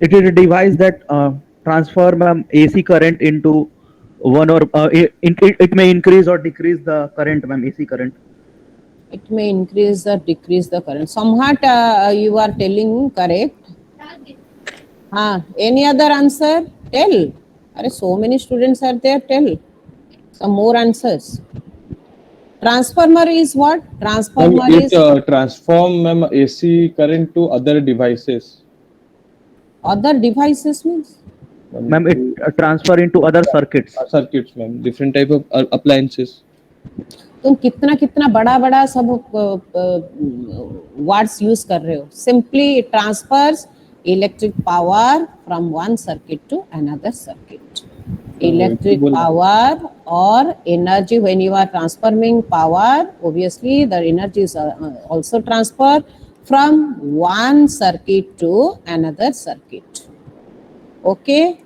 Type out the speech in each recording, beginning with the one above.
It is a device that transform AC current into one or it may increase or decrease the current, ma'am, AC current. It may increase or decrease the current. Somewhat you are telling correct. Any other answer? Tell. So many students are there. Tell some more answers. Transformer is what? Transformer It is transform AC current to other devices. other devices means? Ma'am, it transfer into other circuits. Circuits, ma'am. Different type of appliances. तुम कितना कितना बड़ा बड़ा सब words use कर रहे हो. Simply it transfers electric power from one circuit to another circuit. Electric power or energy, when you are transforming power, obviously the energy is also transferred from one circuit to another circuit. Okay,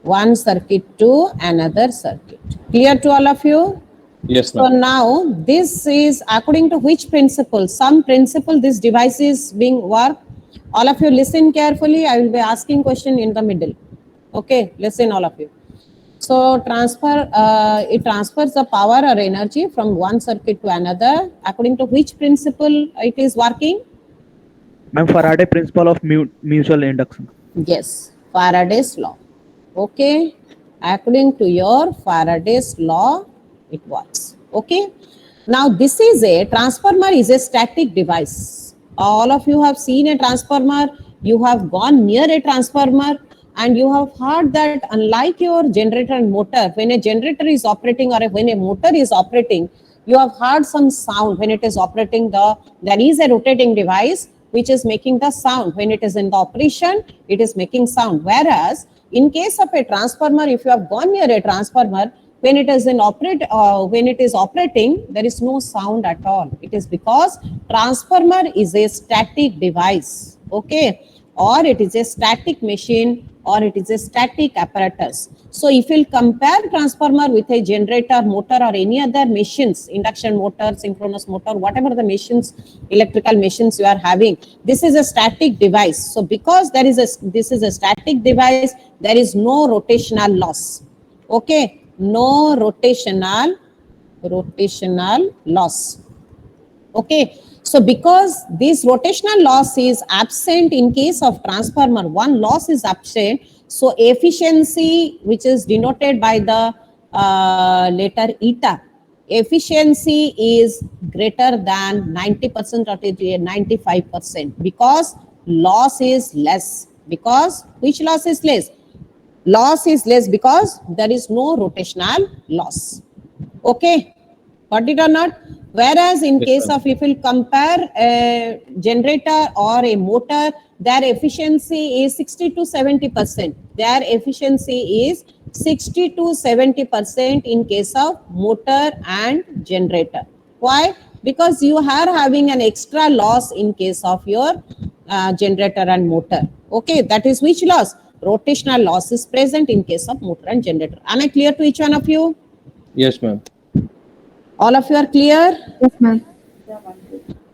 one circuit to another circuit. Clear to all of you? Yes, So now this is according to which principle? Some principle this device is being worked. All of you listen carefully. I will be asking question in the middle. Okay, listen all of you. So it transfers the power or energy from one circuit to another. According to which principle it is working? Ma'am, Faraday principle of mutual induction. Yes, Faraday's law. Okay, according to your Faraday's law, it works. Okay, now this is a transformer is a static device. All of you have seen a transformer. You have gone near a transformer and you have heard that unlike your generator and motor, when a generator is operating or when a motor is operating, you have heard some sound when it is operating. There is a rotating device which is making the sound. When it is in the operation, it is making sound. Whereas in case of a transformer, if you have gone near a transformer, when it is operating, there is no sound at all. It is because transformer is a static device, okay, or it is a static machine, or it is a static apparatus. So if you compare transformer with a generator, motor, or any other machines, induction motor, synchronous motor, whatever the machines, electrical machines you are having, this is a static device. So because this is a static device, there is no rotational loss. Okay, no rotational loss. Okay, so because this rotational loss is absent in case of transformer, one loss is absent, so efficiency, which is denoted by the letter eta, efficiency is greater than 90% or 95% because loss is less. Because which loss is less? Loss is less because there is no rotational loss. Okay, got it or not? Whereas in case of, if you compare a generator or a motor, their efficiency is 60 to 70%. Their efficiency is 60 to 70% in case of motor and generator. Why? Because you are having an extra loss in case of your generator and motor. Okay, that is which loss? Rotational loss is present in case of motor and generator. Am I clear to each one of you? Yes, ma'am. All of you are clear? Yes, ma'am.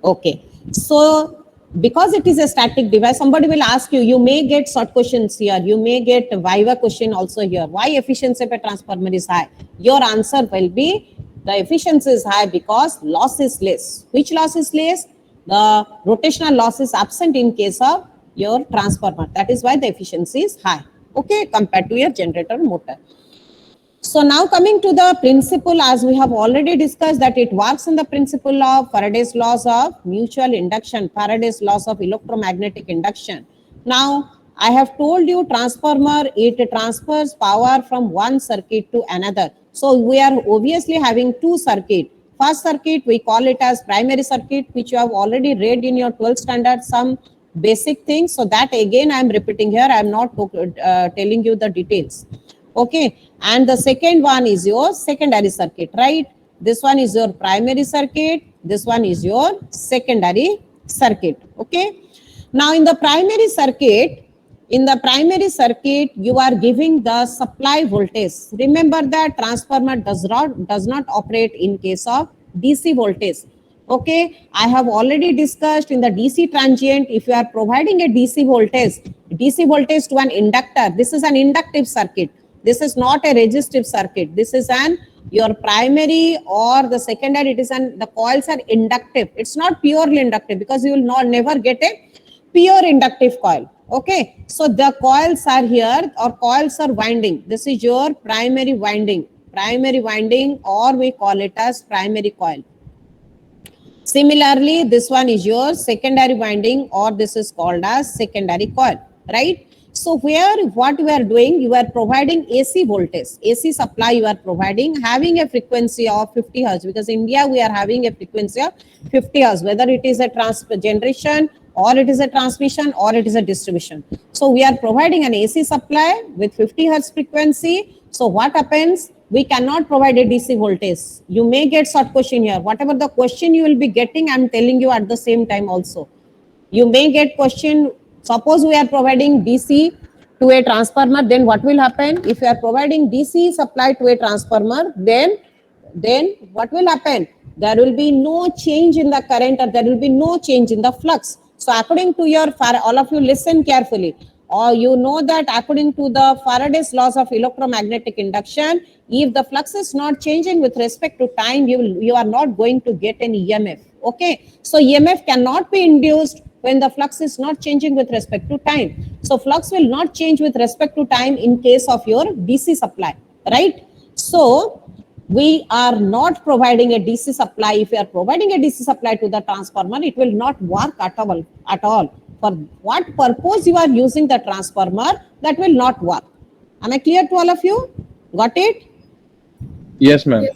Okay. So, because it is a static device, somebody will ask you, you may get short questions here, you may get Viva question also here. Why efficiency of a transformer is high? Your answer will be, the efficiency is high because loss is less. Which loss is less? The rotational loss is absent in case of your transformer. That is why the efficiency is high. Okay, compared to your generator motor. So now coming to the principle, as we have already discussed, that it works in the principle of Faraday's laws of mutual induction, Faraday's laws of electromagnetic induction. Now, I have told you transformer, it transfers power from one circuit to another. So we are obviously having two circuits. First circuit, we call it as primary circuit, which you have already read in your 12th standard, some basic things. So that again, I am repeating here. I am not telling you the details. Okay, and the second one is your secondary circuit, right? This one is your primary circuit, this one is your secondary circuit. Okay, now in the primary circuit, you are giving the supply voltage. Remember that transformer does not operate in case of DC voltage. Okay, I have already discussed in the DC transient, if you are providing a DC voltage to an inductor, this is an inductive circuit. This is not a resistive circuit. This is an your primary or the secondary. It is the coils are inductive. It's not purely inductive because you will not never get a pure inductive coil. Okay, so the coils are here or coils are winding. This is your primary winding, or we call it as primary coil. Similarly, this one is your secondary winding, or this is called as secondary coil, right? So here what we are doing, you are providing AC voltage, AC supply you are providing, having a frequency of 50 Hertz, because India we are having a frequency of 50 Hertz, whether it is a generation or it is a transmission or it is a distribution. So we are providing an AC supply with 50 Hertz frequency. So what happens? We cannot provide a DC voltage. You may get short question here. Whatever the question you will be getting, I am telling you at the same time also. You may get question, suppose we are providing DC to a transformer, then what will happen? If you are providing DC supply to a transformer, then what will happen? There will be no change in the current, or there will be no change in the flux. So according to your, all of you listen carefully, or you know that according to the Faraday's laws of electromagnetic induction, if the flux is not changing with respect to time, you are not going to get an EMF. Okay, so EMF cannot be induced when the flux is not changing with respect to time. So flux will not change with respect to time in case of your DC supply, right? So we are not providing a DC supply. If you are providing a DC supply to the transformer, it will not work at all. For what purpose you are using the transformer, that will not work. Am I clear to all of you? Got it? Yes, ma'am.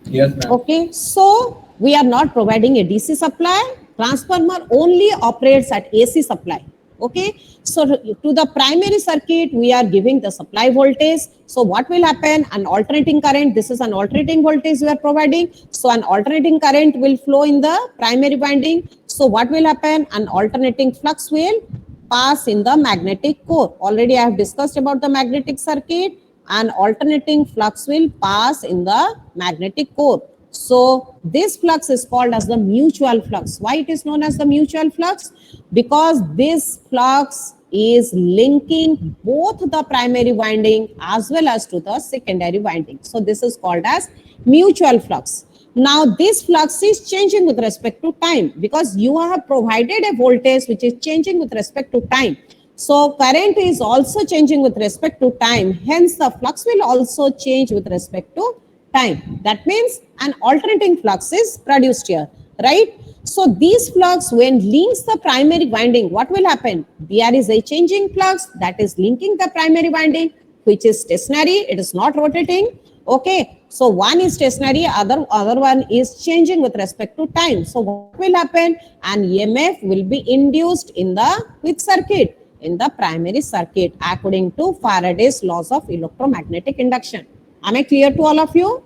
Yes, ma'am. Okay, so we are not providing a DC supply. Transformer only operates at AC supply. Okay, so to the primary circuit, we are giving the supply voltage. So what will happen? An alternating current, this is an alternating voltage we are providing. So an alternating current will flow in the primary winding. So what will happen? An alternating flux will pass in the magnetic core. Already I have discussed about the magnetic circuit. An alternating flux will pass in the magnetic core. So this flux is called as the mutual flux. Why it is known as the mutual flux? Because this flux is linking both the primary winding as well as to the secondary winding. So this is called as mutual flux. Now this flux is changing with respect to time, because you have provided a voltage which is changing with respect to time. So current is also changing with respect to time. Hence the flux will also change with respect to time. That means an alternating flux is produced here, right? So this flux, when links the primary winding, what will happen? There is a changing flux that is linking the primary winding, which is stationary. It is not rotating. Okay, so one is stationary, other one is changing with respect to time. So what will happen? An EMF will be induced in the which circuit? In the primary circuit, according to Faraday's laws of electromagnetic induction. Am I clear to all of you?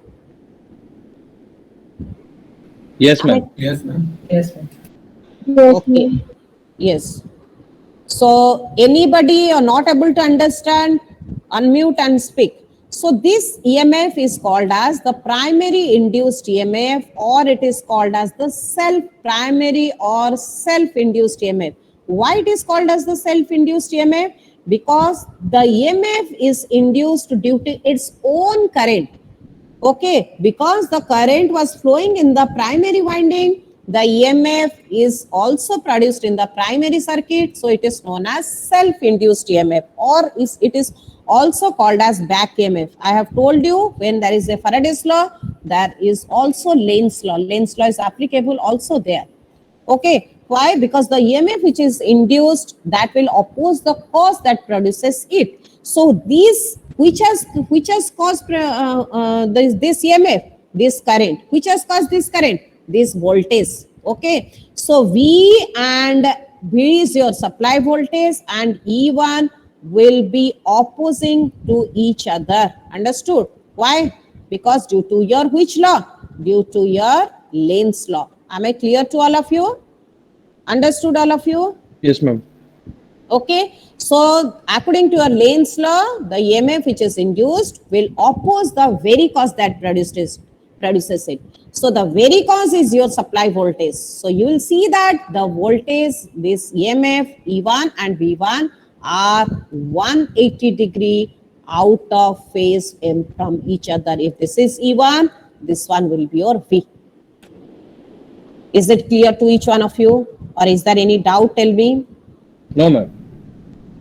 Yes, ma'am. Yes, ma'am. Yes, ma'am. Okay. Yes. So anybody are not able to understand, unmute and speak. So this EMF is called as the primary induced EMF, or it is called as the self-primary or self-induced EMF. Why it is called as the self-induced EMF? Because the EMF is induced due to its own current. Okay, because the current was flowing in the primary winding, the EMF is also produced in the primary circuit. So it is known as self-induced EMF, or it is also called as back EMF. I have told you, when there is a Faraday's law, there is also Lane's law. Lane's law is applicable also there. Okay, why? Because the EMF which is induced, that will oppose the cause that produces it. So these which has caused this EMF, this current, which has caused this current, this voltage. Okay, so V is your supply voltage, and E1 will be opposing to each other. Understood? Why? Because due to your which law? Due to your Lane's law. Am I clear to all of you? Understood all of you? Yes, ma'am. Okay, so according to your Lane's law, the EMF which is induced will oppose the very cause that produced it. produces it. So the very cause is your supply voltage. So you will see that the voltage, this EMF E1 and V1 are 180 degree out of phase from each other. If this is E1, this one will be your V. Is it clear to each one of you, or is there any doubt? Tell me. No, ma'am.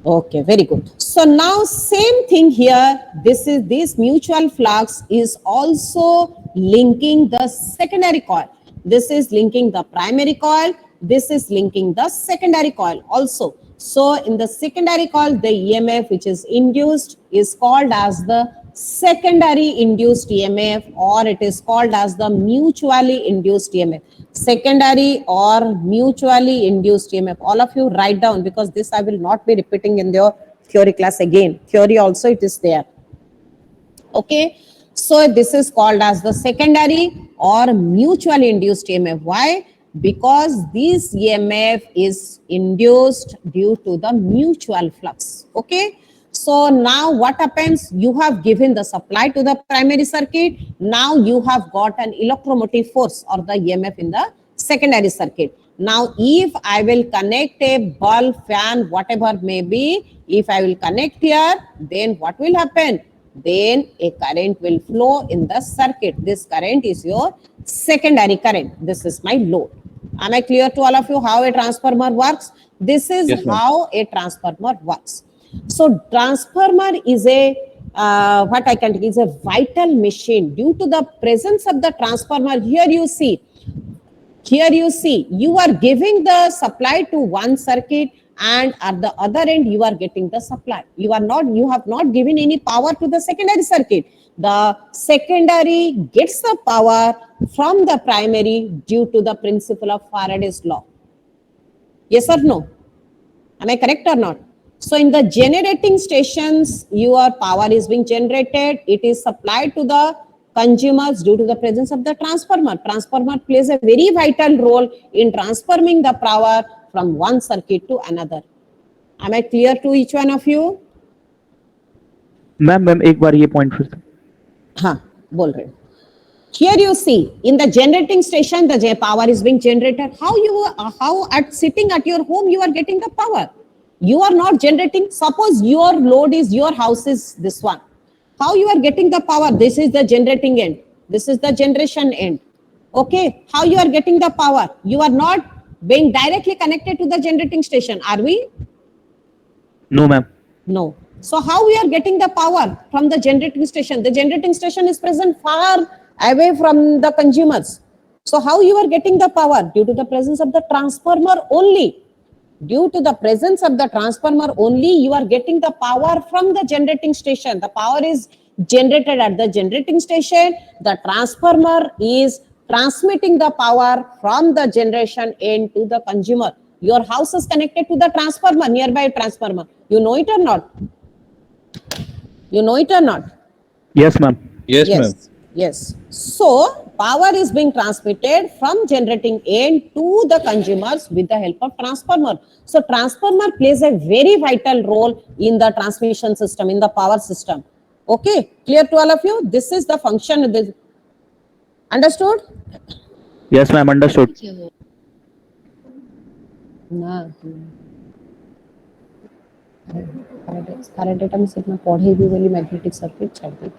Okay, very good. So now same thing here. This mutual flux is also linking the secondary coil. This is linking the primary coil. This is linking the secondary coil also. So in the secondary coil, the EMF which is induced is called as the secondary induced EMF, or it is called as the mutually induced EMF. Secondary or mutually induced EMF. All of you write down, because this I will not be repeating in your theory class again. Theory also it is there. Okay. So this is called as the secondary or mutually induced EMF. Why? Because this EMF is induced due to the mutual flux. Okay. So now what happens? You have given the supply to the primary circuit. Now you have got an electromotive force or the EMF in the secondary circuit. Now if I will connect a bulb, fan, whatever may be, if I will connect here, then what will happen? Then a current will flow in the circuit. This current is your secondary current. This is my load. Am I clear to all of you how a transformer works? This is Yes, ma'am. how a transformer works. So transformer is a what I can take is a vital machine. Due to the presence of the transformer, here you see, you are giving the supply to one circuit, and at the other end you are getting the supply. You have not given any power to the secondary circuit. The secondary gets the power from the primary due to the principle of Faraday's law. Yes or no? Am I correct or not? So in the generating stations, your power is being generated. It is supplied to the consumers due to the presence of the transformer. Transformer plays a very vital role in transforming the power from one circuit to another. Am I clear to each one of you? Ma'am एक बार ये point फिर से. हाँ, बोल रहे. Here you see, in the generating station, the power is being generated. How at sitting at your home you are getting the power? You are not generating. Suppose your load is, your house is this one. How you are getting the power? This is the generating end. This is the generation end. Okay. How you are getting the power? You are not being directly connected to the generating station. Are we? No, ma'am. No. So how we are getting the power from the generating station? The generating station is present far away from the consumers. So how you are getting the power? Due to the presence of the transformer only. Due to the presence of the transformer only, you are getting the power from the generating station. The power is generated at the generating station. The transformer is transmitting the power from the generation end to the consumer. Your house is connected to the transformer, nearby transformer. You know it or not? You know it or not? Yes, ma'am. Yes, ma'am. Yes. So power is being transmitted from generating end to the consumers with the help of transformer. So transformer plays a very vital role in the transmission system, in the power system. Okay, clear to all of you? This is the function of this. Understood? Yes, ma'am. Understood. No. Current data में सिर्फ मैं पढ़े भी वाली magnetic circuit छाड़ दी.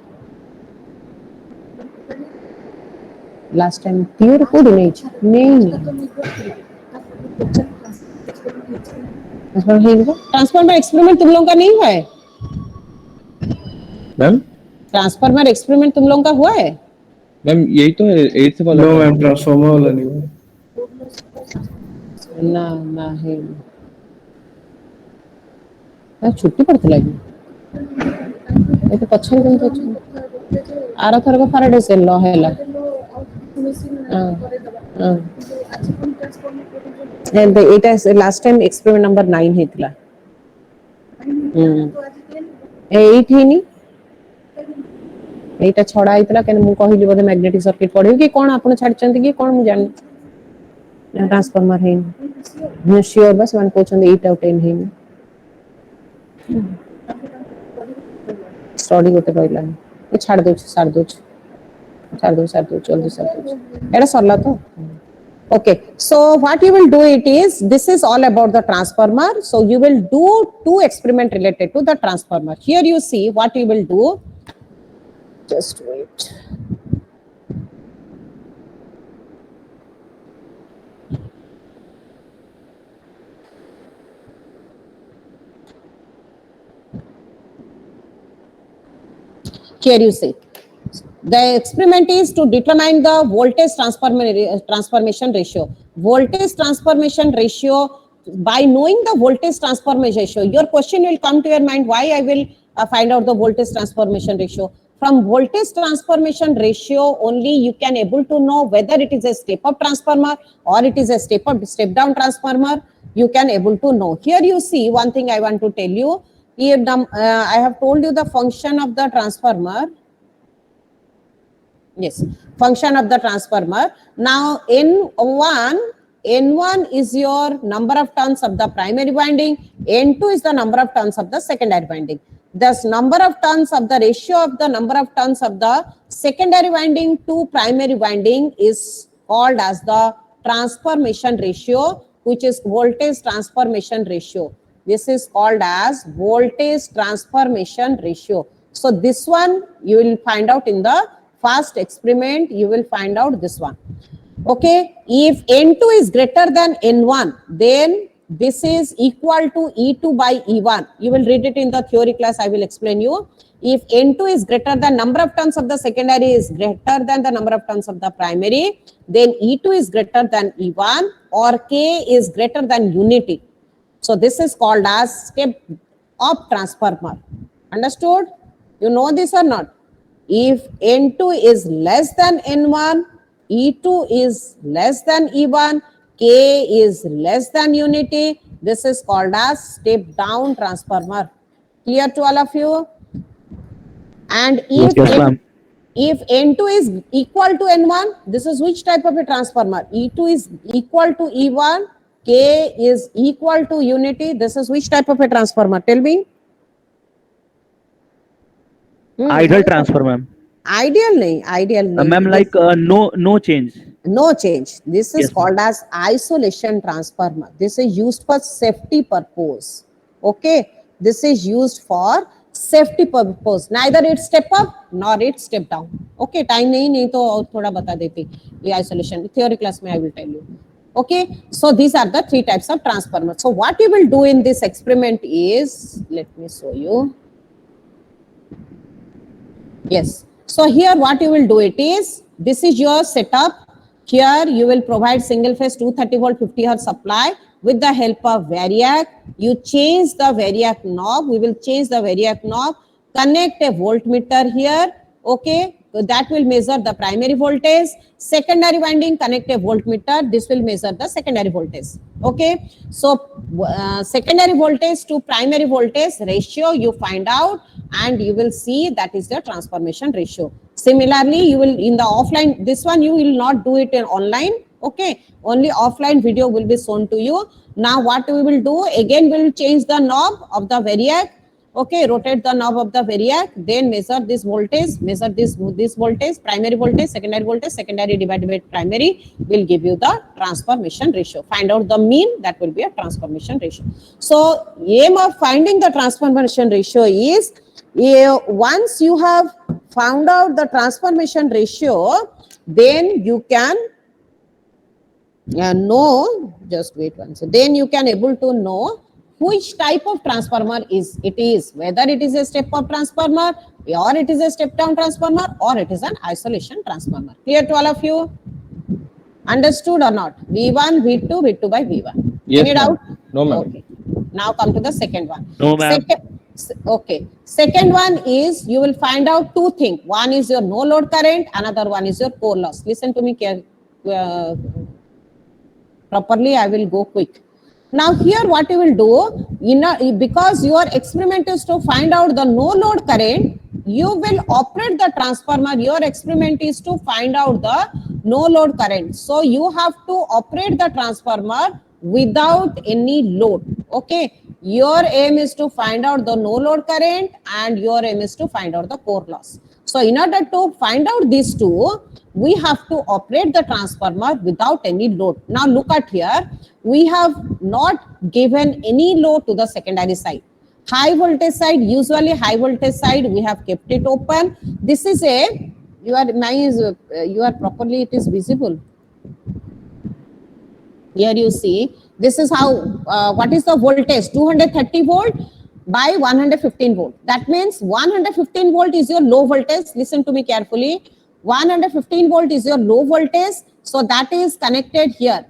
Last time pure code नहीं transformer experiment तुम लोगों का नहीं हुआ है? मैम ट्रांसफॉर्मर एक्सपेरिमेंट तुम लोगों का हुआ है? मैम यही तो है 8th वाला. नो मैम ट्रांसफॉर्मर वाला नहीं हुआ. ना है. छुट्टी पड़ती लगी. ये तो पछन कहीं तो आरा थर को फैराडे से लॉ है ला. And it is last time experiment number 9 ହେଇଥିଲା. 8 ହେଇନି. ଏଇଟା ଛଡା ହେଇଥିଲା କାରଣ ମୁଁ କହିଲି ବୋଧେ ମ୍ୟାଗ୍ନେଟିକ सर्किट पढିବି କି कोन आपण छाडचंती कि कोन मु जानि. ट्रांसफॉर्मर ହେଇନି. ମୁଁ sure बस वन कहउछन 8 आउट 10 ହେଇନି. स्टडी गोटे कहला. ये छाड़ दो. Okay, so what you will do it is, this is all about the transformer. So you will do two experiment related to the transformer. Here you see what you will do. Just wait. Here you see. The experiment is to determine the voltage transformation ratio. Voltage transformation ratio, by knowing the voltage transformation ratio, your question will come to your mind, why I will find out the voltage transformation ratio. From voltage transformation ratio only you can able to know whether it is a step up transformer or it is a step down transformer. You can able to know. Here you see one thing I want to tell you. Here I have told you the function of the transformer. Yes, function of the transformer. Now N1 is your number of turns of the primary winding, N2 is the number of turns of the secondary winding. Thus number of turns of the ratio of the number of turns of the secondary winding to primary winding is called as the transformation ratio, which is voltage transformation ratio. This is called as voltage transformation ratio. So this one you will find out in the first experiment, you will find out this one. Okay, if N2 is greater than N1, then this is equal to E2 by E1. You will read it in the theory class, I will explain you. If N2 is greater than number of turns of the secondary is greater than the number of turns of the primary, then E2 is greater than E1 or K is greater than unity. So this is called as step up transformer. Understood? You know this or not? If N2 is less than N1, E2 is less than E1, K is less than unity, this is called as step down transformer. Clear to all of you? And if, Yes, ma'am. if N2 is equal to N1, this is which type of a transformer? E2 is equal to E1, K is equal to unity, this is which type of a transformer? Tell me. Ideal transfer, ma'am. Ideal nahi, ideal nahi. Ma'am, like no change. No change. This is Yes, ma'am. called as isolation transformer. This is used for safety purpose. Okay. This is used for safety purpose. Neither it step up nor it step down. Okay. Time nahi to aur thoda bata deti. Ye isolation. Theory class mein I will tell you. Okay. So these are the three types of transformer. So what you will do in this experiment is, let me show you. Yes. So here what you will do it is, this is your setup. Here you will provide single phase 230 volt 50 hertz supply with the help of variac. You change the variac knob. We will change the variac knob. Connect a voltmeter here. Okay. So that will measure the primary voltage. Secondary winding, connect a voltmeter. This will measure the secondary voltage. Okay. So secondary voltage to primary voltage ratio you find out, and you will see that is the transformation ratio. Similarly, you will in the offline, this one you will not do it in online. Okay. Only offline video will be shown to you. Now what we will do, again we will change the knob of the variac. Okay, rotate the knob of the variac, then measure this voltage, measure this voltage, primary voltage, secondary divided by primary will give you the transformation ratio. Find out the mean, that will be a transformation ratio. So aim of finding the transformation ratio is, once you have found out the transformation ratio, then you can know, just wait one second, then you can able to know which type of transformer it is, whether it is a step up transformer or it is a step down transformer or it is an isolation transformer. Clear to all of you? Understood or not? V1, V2, V2 by V1. Yes, Any ma'am. doubt? No, ma'am. Okay. Now come to the second one. No, ma'am. Okay. Second one is, you will find out two things. One is your no load current, another one is your core loss. Listen to me properly, I will go quick. Now here what you will do, because your experiment is to find out the no load current, you will operate the transformer. Your experiment is to find out the no load current. So you have to operate the transformer without any load. Okay. Your aim is to find out the no load current and your aim is to find out the core loss. So in order to find out these two, we have to operate the transformer without any load. Now look at here, we have not given any load to the secondary side. High voltage side, usually high voltage side, we have kept it open. This is a, you are properly, it is visible. Here you see, this is how, what is the voltage? 230 volt by 115 volt. That means 115 volt is your low voltage. Listen to me carefully. 115 volt is your low voltage. So that is connected here.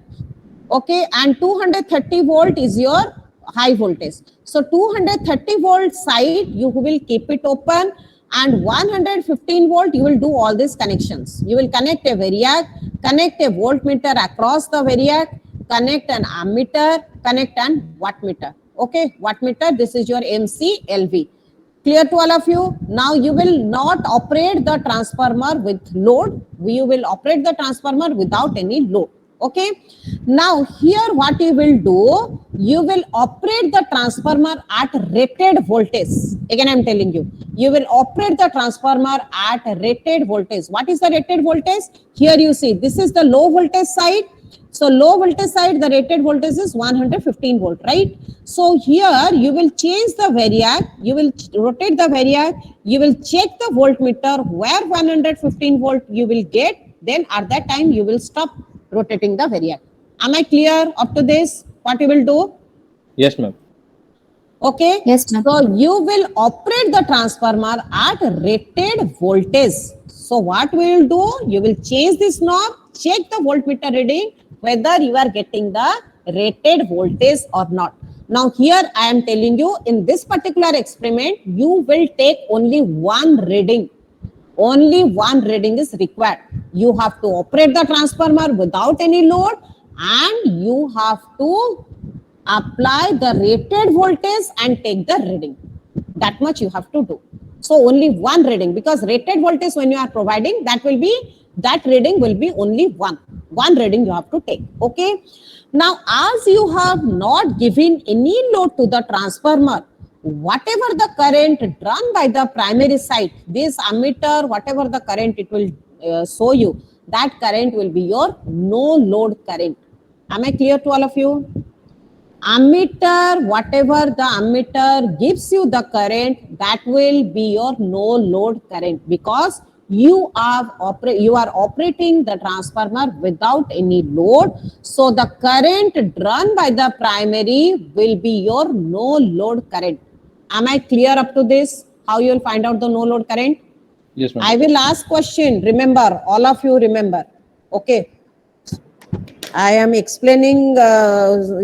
Okay. And 230 volt is your high voltage. So 230 volt side, you will keep it open, and 115 volt, you will do all these connections. You will connect a variac, connect a voltmeter across the variac, connect an ammeter, connect an wattmeter. Okay, wattmeter, this is your MCLV. Clear to all of you? Now you will not operate the transformer with load. You will operate the transformer without any load. Okay. Now here what you will do, you will operate the transformer at rated voltage. Again I am telling you, you will operate the transformer at rated voltage. What is the rated voltage? Here you see, this is the low voltage side. So low voltage side, the rated voltage is 115 volt, right? So here you will change the variac, you will rotate the variac, you will check the voltmeter where 115 volt you will get, then at that time you will stop rotating the variac. Am I clear up to this? What you will do? Yes, ma'am. Okay. Yes, ma'am. So you will operate the transformer at rated voltage. So what we will do? You will change this knob, check the voltmeter reading, whether you are getting the rated voltage or not. Now here I am telling you, in this particular experiment, you will take only one reading. Only one reading is required. You have to operate the transformer without any load, and you have to apply the rated voltage and take the reading. That much you have to do. So only one reading, because rated voltage when you are providing, that reading will be only one reading you have to take. Okay. Now as you have not given any load to the transformer, whatever the current drawn by the primary side, this ammeter, whatever the current it will show you, that current will be your no load current. Am I clear to all of you? Ammeter, whatever the ammeter gives you the current, that will be your no load current, because you are operating the transformer without any load. So the current drawn by the primary will be your no load current. Am I clear up to this? How you will find out the no load current? Yes, ma'am. I will ask question. Remember, all of you remember. Okay. I am explaining,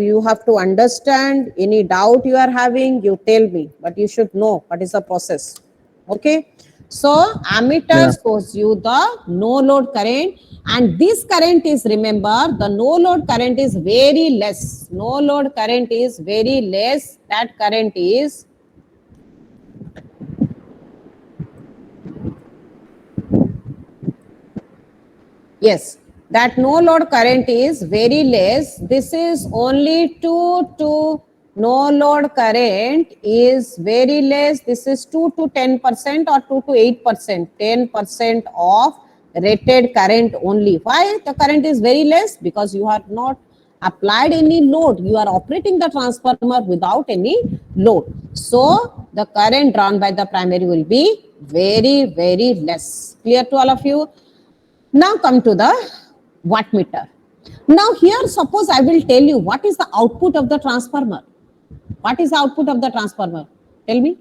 you have to understand. Any doubt you are having, you tell me, but you should know what is the process. Okay. So ammeter shows you the no load current, and this current is, remember, the no load current is very less. No load current is very less. That current is that no load current is very less. This is only 2 to no load current is very less. This is 2 to 10% or 2 to 8%, 10% of rated current only. Why the current is very less? Because you have not applied any load. You are operating the transformer without any load. So the current drawn by the primary will be very, very less. Clear to all of you? Now come to the wattmeter. Now here, suppose I will tell you what is the output of the transformer. What is the output of the transformer? Tell me.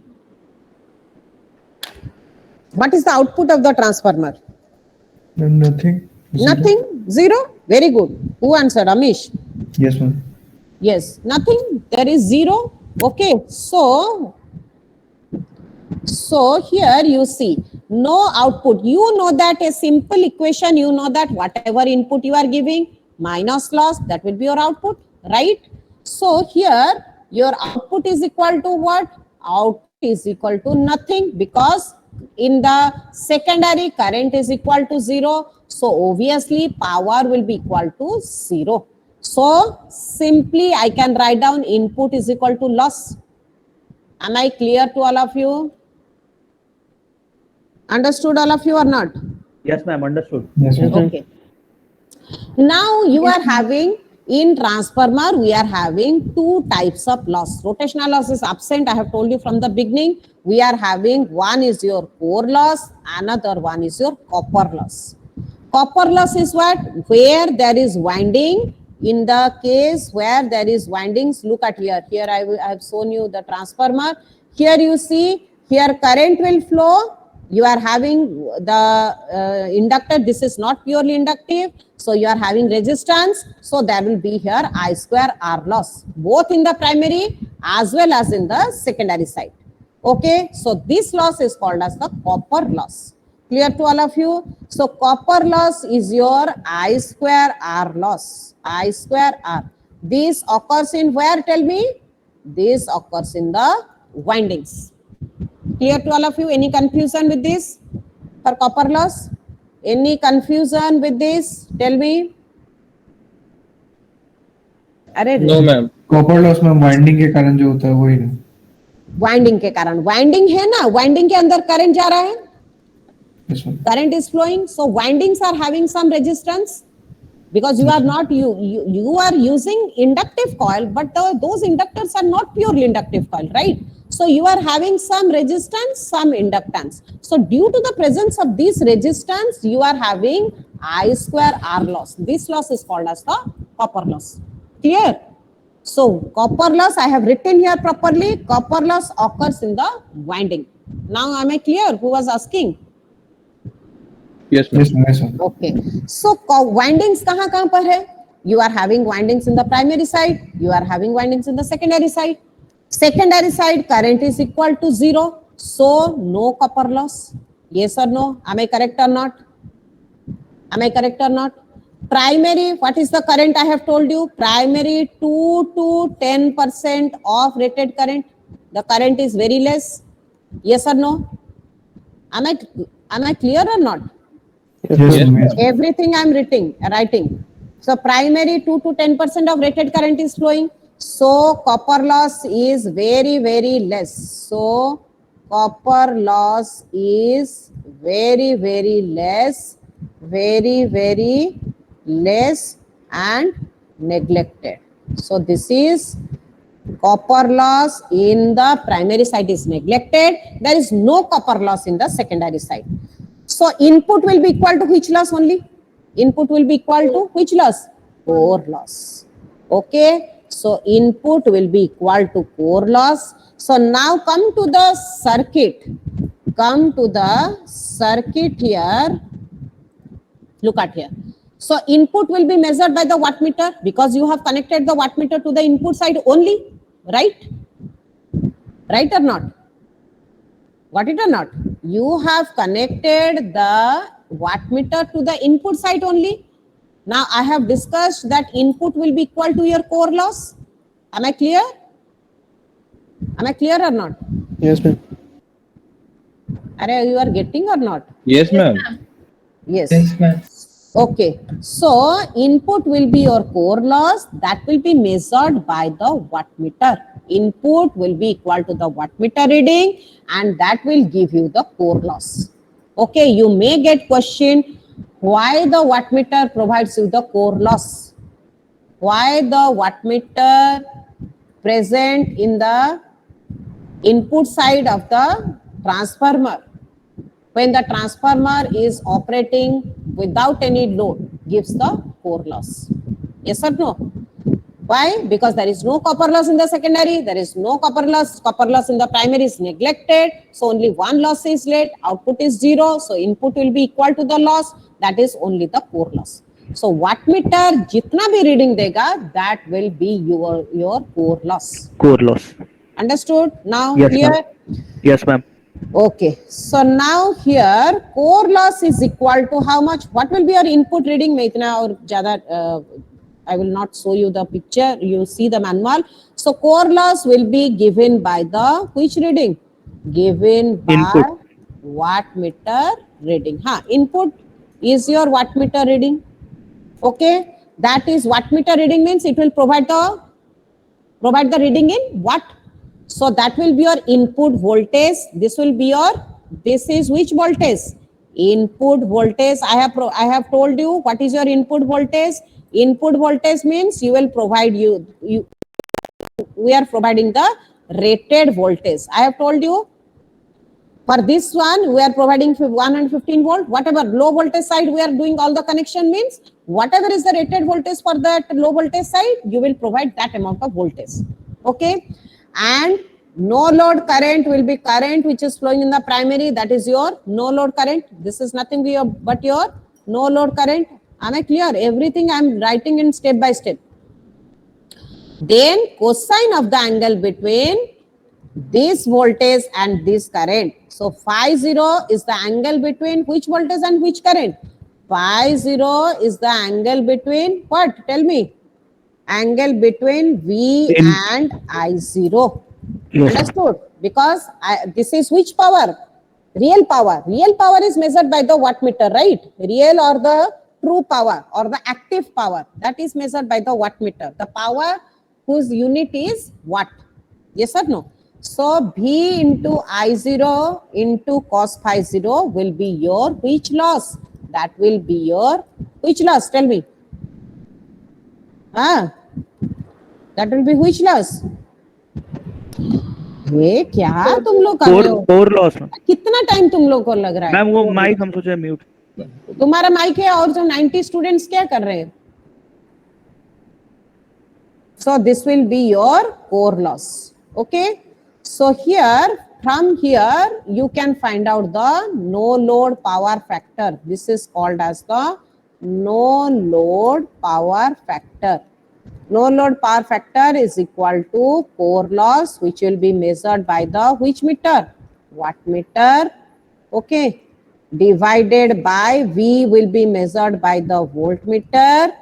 What is the output of the transformer? Nothing. Nothing. Zero. Very good. Who answered? Amish. Yes, ma'am. Yes. Nothing. There is zero. Okay. So here you see no output. You know that a simple equation, you know that whatever input you are giving minus loss, that will be your output, right? So here your output is equal to what? Output is equal to nothing, because in the secondary current is equal to 0. So obviously power will be equal to 0. So simply I can write down input is equal to loss. Am I clear to all of you? Understood all of you or not? Yes, ma'am. Understood. Yes, ma'am. Okay. Now you are having in transformer, we are having two types of loss. Rotational loss is absent. I have told you from the beginning. We are having one is your core loss, another one is your copper loss. Copper loss is what? Where there is winding. In the case where there is windings, look at here. Here I have shown you the transformer. Here you see, here current will flow. You are having the inductor. This is not purely inductive. So you are having resistance. So there will be here I square R loss, both in the primary as well as in the secondary side. Okay. So this loss is called as the copper loss. Clear to all of you? So copper loss is your I square R loss. I square R. This occurs in where? Tell me. This occurs in the windings. Clear to all of you? Any confusion with this for copper loss? Any confusion with this? Tell me. अरे No, ma'am. Copper loss में winding के कारण जो होता है वही ना. Winding के कारण, वाइंडिंग है ना, वाइंडिंग के अंदर करंट जा रहा है, Yes, ma'am. current is flowing, so windings are having some resistance because you are not you are using inductive coil, but those inductors are not purely inductive coil, right? So you are having some resistance, some inductance. So due to the presence of this resistance, you are having I square R loss. This loss is called as the copper loss. Clear? So copper loss I have written here properly. Copper loss occurs in the winding. Now am I clear? Who was asking? Yes, ma'am. Yes, ma'am. Yes, ma'am. Okay. So windings कहाँ पर है? You are having windings in the primary side. You are having windings in the secondary side. Secondary side current is equal to 0. So no copper loss. Yes or no? Am I correct or not? Am I correct or not? Primary, what is the current I have told you? Primary 2 to 10% of rated current. The current is very less. Yes or no? Am I clear or not? Yes, ma'am. Yes, ma'am. Everything I am writing. So primary 2 to 10% of rated current is flowing. So copper loss is very, very less. So copper loss is very, very less, very, very less and neglected. So this is copper loss in the primary side is neglected. There is no copper loss in the secondary side. So input will be equal to which loss only? Input will be equal to which loss? Core loss. Okay. So input will be equal to core loss. So now come to the circuit. Come to the circuit here. Look at here. So input will be measured by the wattmeter because you have connected the wattmeter to the input side only, right? Right or not? Got it or not? You have connected the wattmeter to the input side only. Now I have discussed that input will be equal to your core loss. Am I clear? Am I clear or not? Yes, ma'am. Are you are getting or not? Yes, ma'am. Yes. Yes, ma'am. Okay. So input will be your core loss that will be measured by the wattmeter. Input will be equal to the wattmeter reading and that will give you the core loss. Okay. You may get question why the wattmeter provides you the core loss. Why the wattmeter present in the input side of the transformer when the transformer is operating without any load gives the core loss. Yes or no? Why? Because there is no copper loss in the secondary, there is no copper loss in the primary is neglected, so only one loss is left, output is 0, so input will be equal to the loss, that is only the core loss. So wattmeter jitna bhi reading dega, that will be your core loss. Core loss. Understood? Now Yes, clear? ma'am. Yes, ma'am. Okay, so now here core loss is equal to how much? What will be your input reading? मैं इतना और ज़्यादा I will not show you the picture. You see the manual. So core loss will be given by the which reading? Given by Input. wattmeter reading. Input is your wattmeter reading. Okay, that is wattmeter reading means it will provide the reading in watt. So that will be your input voltage. This will be your this is which voltage? Input voltage. I have told you what is your input voltage. Input voltage means you will provide we are providing the rated voltage. I have told you for this one we are providing 115 volt. Whatever low voltage side we are doing all the connection means whatever is the rated voltage for that low voltage side, you will provide that amount of voltage. Okay, and no load current will be current which is flowing in the primary, that is your no load current. This is nothing but your no load current. Am I clear? Everything I am writing in step by step. Then cosine of the angle between this voltage and this current. So phi 0 is the angle between which voltage and which current? Phi 0 is the angle between what? Tell me. Angle between V and I0. Yes, sir. Understood? Because this is which power? Real power. Real power is measured by the wattmeter, right? Real or the true power or the active power, that is measured by the wattmeter. The power whose unit is watt. Yes or no? So V into I0 into cos phi 0 will be your which loss? That will be your which loss? Tell me. That will be which loss? ये क्या तुम लोग कर रहे हो? Core loss ma'am. कितना time तुम लोग को लग रहा है? मैम वो माइक हम सोचे म्यूट. तुम्हारा माइक है और जो 90 स्टूडेंट्स क्या कर रहे हैं? So this will be your core loss. Okay. So here, from here, you can find out the no load power factor. This is called as the no load power factor. No load power factor is equal to core loss, which will be measured by the which meter? Wattmeter. Okay. Divided by V will be measured by the voltmeter,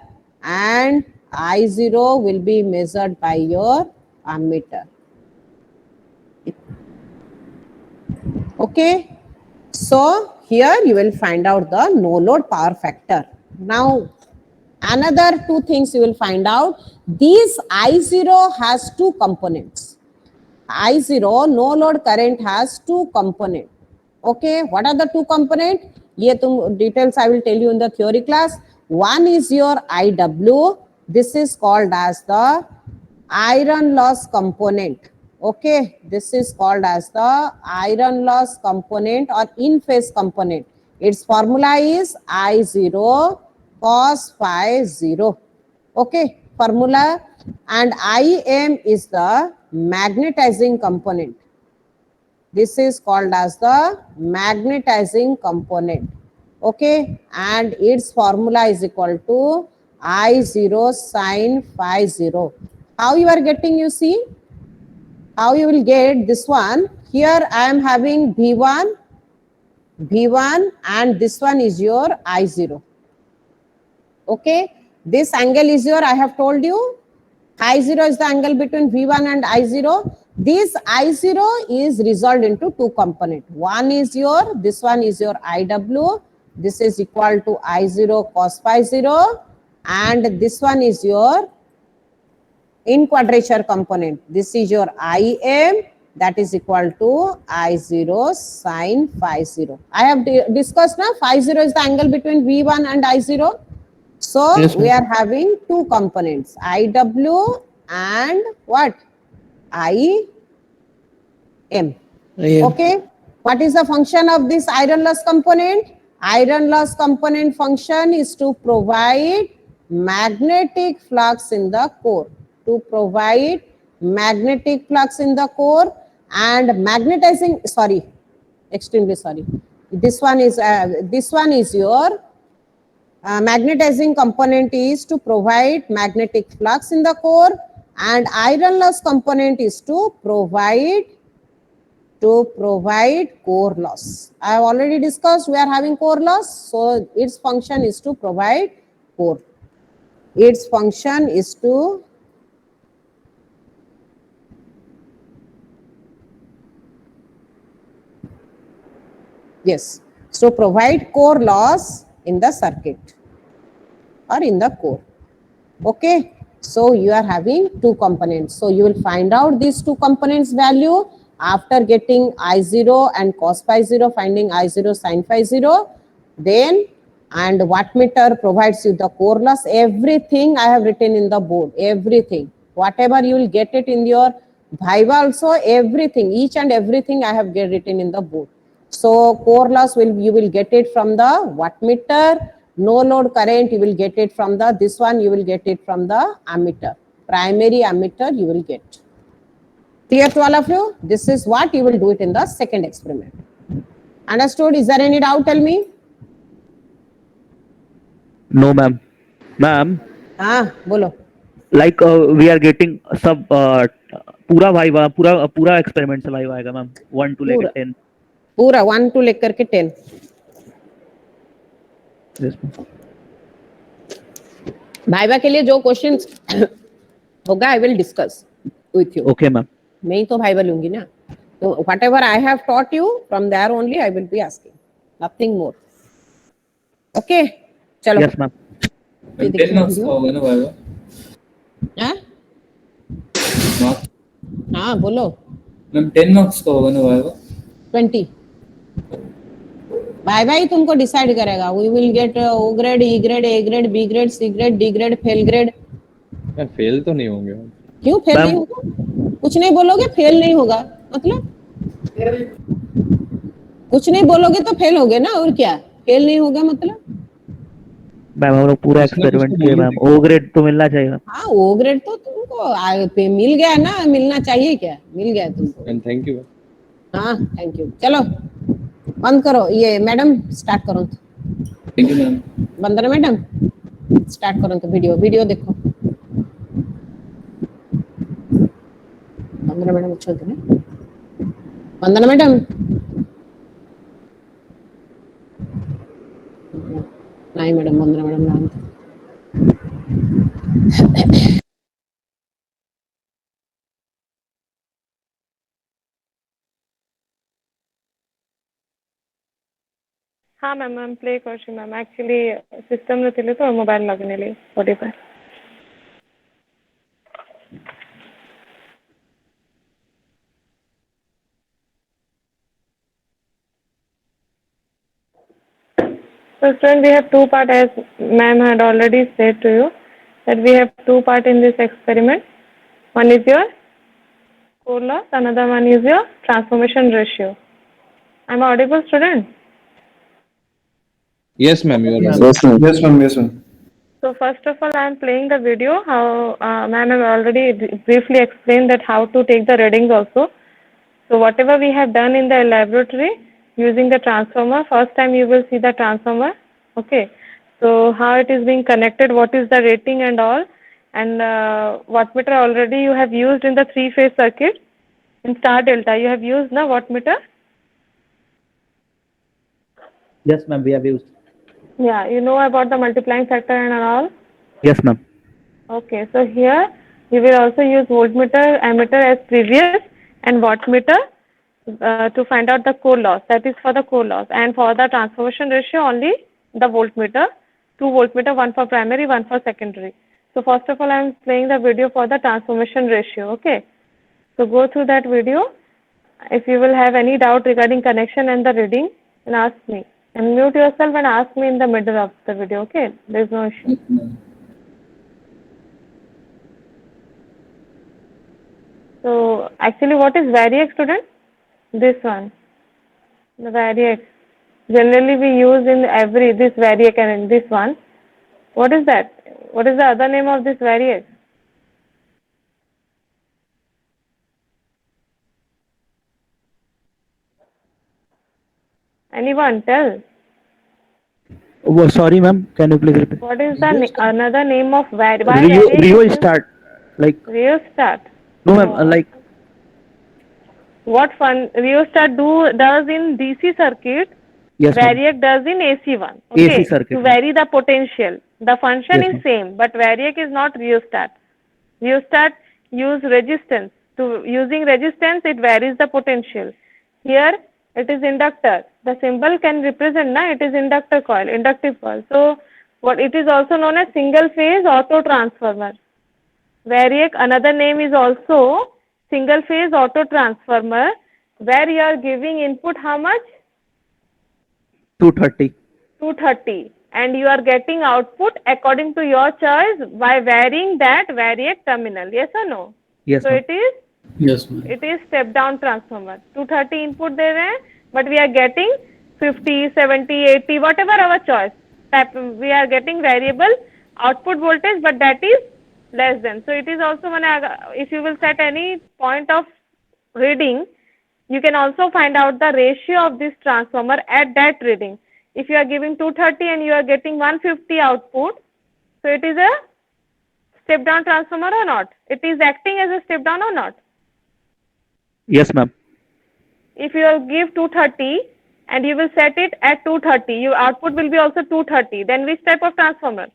and I0 will be measured by your ammeter. Okay. So here you will find out the no load power factor. Now another two things you will find out. This I0 has two components. I0 no load current has two components. Okay, what are the two components? Ye tum details I will tell you in the theory class. One is your IW. This is called as the iron loss component. Okay, this is called as the iron loss component or in phase component. Its formula is I0 cos phi 0. Okay, formula. And IM is the magnetizing component. This is called as the magnetizing component. Okay, and its formula is equal to I0 sin phi 0. How you are getting, you see? How you will get this one? Here I am having V1, and this one is your I0. Okay, this angle is your, I have told you, I0 is the angle between V1 and I0. This I0 is resolved into two components. One is your, this one is your IW. This is equal to I0 cos phi 0. And this one is your in quadrature component. This is your IM, that is equal to I0 sin phi 0. I have discussed now, phi 0 is the angle between V1 and I0. So Yes, we are having two components, IW and what? IM. Okay. What is the function of this iron loss component? Iron loss component function is to provide magnetic flux in the core. To provide magnetic flux in the core and magnetizing, sorry, extremely sorry. This one is your magnetizing component is to provide magnetic flux in the core, and iron loss component is to provide core loss. I have already discussed we are having core loss, so its function is to provide core. Its function is to so provide core loss in the circuit or in the core. Okay, so you are having two components. So you will find out these two components value After getting I0 and cos phi 0, finding I0 sin phi 0, then and wattmeter provides you the core loss. Everything I have written in the board, everything. Whatever you will get it in your Viva also, everything, each and everything I have written in the board. So core loss you will get it from the wattmeter. No load current you will get it from the this one, you will get it from the ammeter. Primary ammeter you will get. Clear to all of you? This is what you will do it in the second experiment. Understood? Is there any doubt? Tell me. No, ma'am. Ma'am, Bolo. like we are getting सब पूरा viva पूरा experiment से viva आएगा ma'am 1 to लेके 10. पूरा 1 to लेकर के 10. Yes, ma'am. भाईवा के लिए जो क्वेश्चंस होगा I will discuss with you. Okay, ma'am. मैं ही तो भाईवा लूंगी ना. तो whatever I have taught you from there only I will be asking. Nothing more. Okay. चलो. Yes, ma'am. 10 marks का होगा ना वाइवा? हाँ? Mark? हाँ बोलो. मैम 10 marks का होगा ना वाइवा? 20. भाई भाई तुमको डिसाइड करेगा. We will get O grade, E grade, A grade, B grade, C grade, D grade, fail grade. मैं फेल तो नहीं होंगे. क्यों फेल नहीं होगा? कुछ नहीं बोलोगे फेल नहीं होगा मतलब कुछ नहीं बोलोगे तो फेल होगे ना. और क्या फेल नहीं होगा मतलब. मैम हम लोग पूरा एक्सपेरिमेंट किए मैम. O ग्रेड तो मिलना चाहिए. हाँ O ग्रेड तो तुमको पे मिल गया ना. मिलना चाहिए क्या. मिल गया तुमको. And thank you. हाँ थैंक यू. चलो बंद करो. ये मैडम स्टार्ट करो. Thank you ma'am. Vandana madam start करो. तो वीडियो देखो. वंदना मैडम छोड़ दे. वंदना मैडम नहीं मैडम. वंदना मैडम नाम हाँ मैम प्ले କରୁଛି मैम. एक्चुअली सिस्टम ରେ ଥିଲେ ତ mobile ଲଗନେଲି Spotify. So student, we have two part, as ma'am had already said to you that we have two part in this experiment. One is your core loss, another one is your transformation ratio. I'm audible, student? Yes ma'am, you are right. Yes, ma'am. Yes, ma'am. So first of all, I am playing the video. How ma'am have already briefly explained that how to take the readings also. So whatever we have done in the laboratory using the transformer, first time you will see the transformer. Okay. So how it is being connected, what is the rating and all, and wattmeter already you have used in the three-phase circuit. In star delta, you have used na wattmeter. Yes, ma'am. We have used. Yeah, you know about the multiplying factor and all. Yes, ma'am. Okay, so here you will also use voltmeter, ammeter as previous, and wattmeter to find out the core loss. That is for the core loss. And for the transformation ratio, only the voltmeter, 2 voltmeter, one for primary, one for secondary. So first of all, I am playing the video for the transformation ratio. Okay, so go through that video. If you will have any doubt regarding connection and the reading, then ask me. And mute yourself and ask me in the middle of the video. Okay, there is no issue. Yes, ma'am. So actually, what is variac, student? This one, the variac. Generally, we use in this variac and in this one. What is that? What is the other name of this variac? Anyone tell? Oh, sorry, ma'am. Can you please repeat? What is the another name of variac? Rheostat. Like Rheostat. no, ma'am. Like What fun rheostat does in DC circuit, yes, ma'am. variac does in AC one. AC circuit, To ma'am. vary the potential. The function Yes, is ma'am. same, but variac is not rheostat. Rheostat use resistance. Using resistance, it varies the potential. Here, it is inductor. The symbol can represent, it is inductor coil, inductive coil. So, what it is also known as single phase auto transformer. Variac, another name is also single phase auto transformer, where you are giving input how much? 230. 230, and you are getting output according to your choice by varying that variac terminal. Yes or no? Yes, So ma'am. Yes, ma'am. it is step down transformer. 230 input दे रहे हैं, but we are getting 50, 70, 80, whatever our choice. We are getting variable output voltage, but that is less than. So it is also when if you will set any point of reading, you can also find out the ratio of this transformer at that reading. If you are giving 230 and you are getting 150 output, so it is a step down transformer or not? It is acting as a step down or not? Yes, ma'am. If you will give 230 and you will set it at 230, your output will be also 230. Then which type of transformer?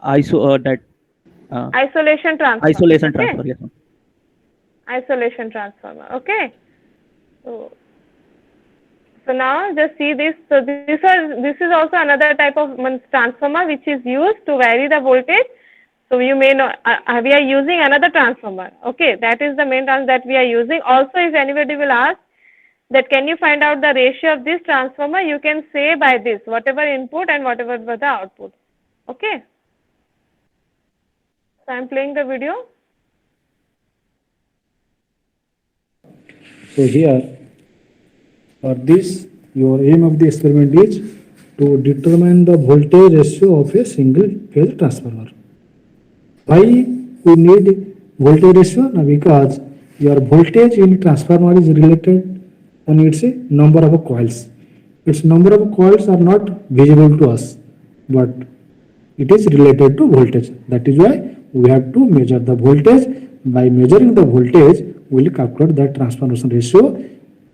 Isolation Transformer. isolation Okay? transfer. Yes, ma'am. Isolation transformer. Okay. So now just see this. So this is also another type of transformer which is used to vary the voltage. So you may know we are using another transformer. Okay, that is the main transformer that we are using. Also, if anybody will ask that can you find out the ratio of this transformer, you can say by this whatever input and whatever was the output. Okay. So I am playing the video. So here, for this, your aim of the experiment is to determine the voltage ratio of a single phase transformer. Why we need voltage ratio? Now, because your voltage in transformer is related on its number of coils. Its number of coils are not visible to us, but it is related to voltage. That is why we have to measure the voltage. By measuring the voltage, we will calculate the transformation ratio,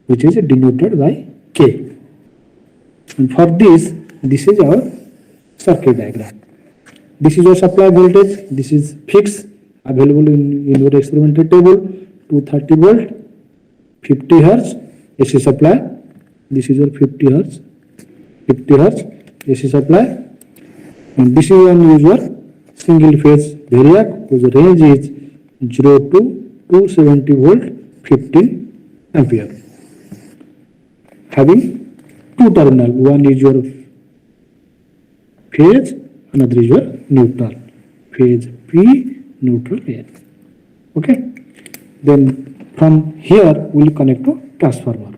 which is denoted by K. And for this is our circuit diagram. This is your supply voltage. This is fixed, available in your experimental table. 230 volt, 50 hertz AC supply. This is your 50 hertz AC supply. And this is one is your single phase variac whose range is 0 to 270 volt, 15 ampere. Having two terminal, one is your phase, another is your neutral. Phase P, neutral A. Okay. Then from here we will connect to transformer.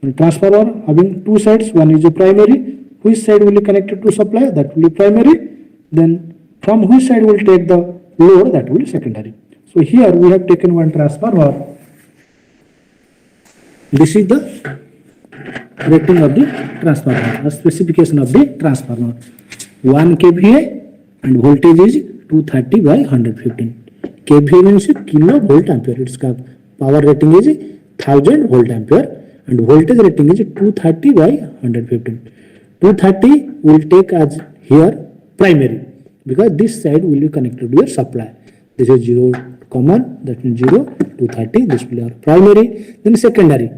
And transformer having two sides, one is a primary. Which side will be connected to supply? That will be primary. Then from which side will take the load? That will be secondary. So here we have taken one transformer. This is the rating of the transformer, the specification of the transformer. 1 kVA and voltage is 230 by 115. kVA means kilovolt ampere. Its power rating is 1000 volt ampere and voltage rating is 230 by 115. 230 will take as here primary because this side will be connected to your supply. This is 0 common, that means 0, 230, this will be our primary. Then secondary,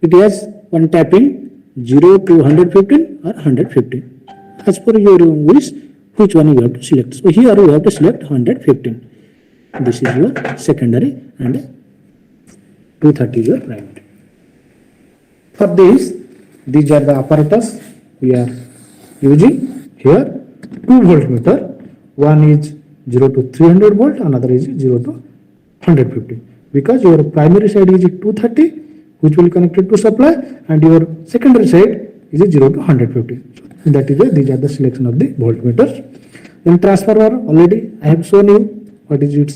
it has one tapping 0 to 115 or 115. As per your wish, which one you have to select. So here you have to select 115. This is your secondary and 230 is your primary. For this, these are the apparatus we are using here. 2 voltmeter, one is 0 to 300 volt, another is 0 to 150. Because your primary side is 230, which will connect it to supply, and your secondary side is 0 to 150. So that is why these are the selection of the voltmeters. Then transformer, already I have shown you what is its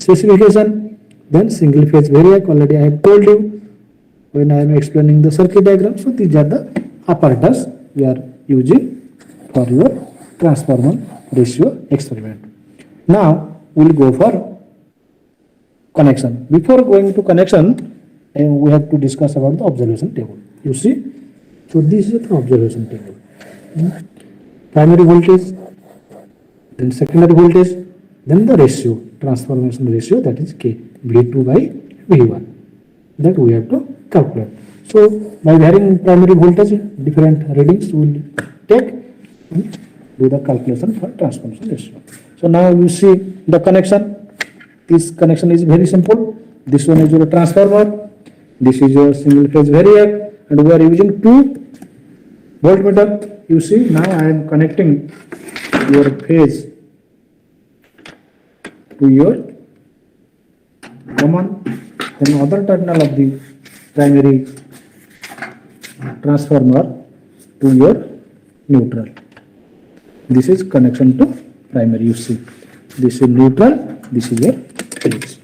specification. Then single phase variac, already I have told you when I am explaining the circuit diagram. So these are the apparatus we are using for your transformer ratio experiment. Now we will go for connection. Before going to connection, we have to discuss about the observation table. You see, so this is the observation table. Primary voltage, then secondary voltage, then the ratio, transformation ratio, that is K, V2 by V1, that we have to calculate. So by varying primary voltage, different readings we will take and do the calculation for transformation ratio. So now you see the connection. This connection is very simple. This one is your transformer. This is your single phase variac, and we are using 2 voltmeter. You see, now I am connecting your phase to your common, then other terminal of the primary transformer to your neutral. This is connection to primary. You see, this is neutral, this is your phase.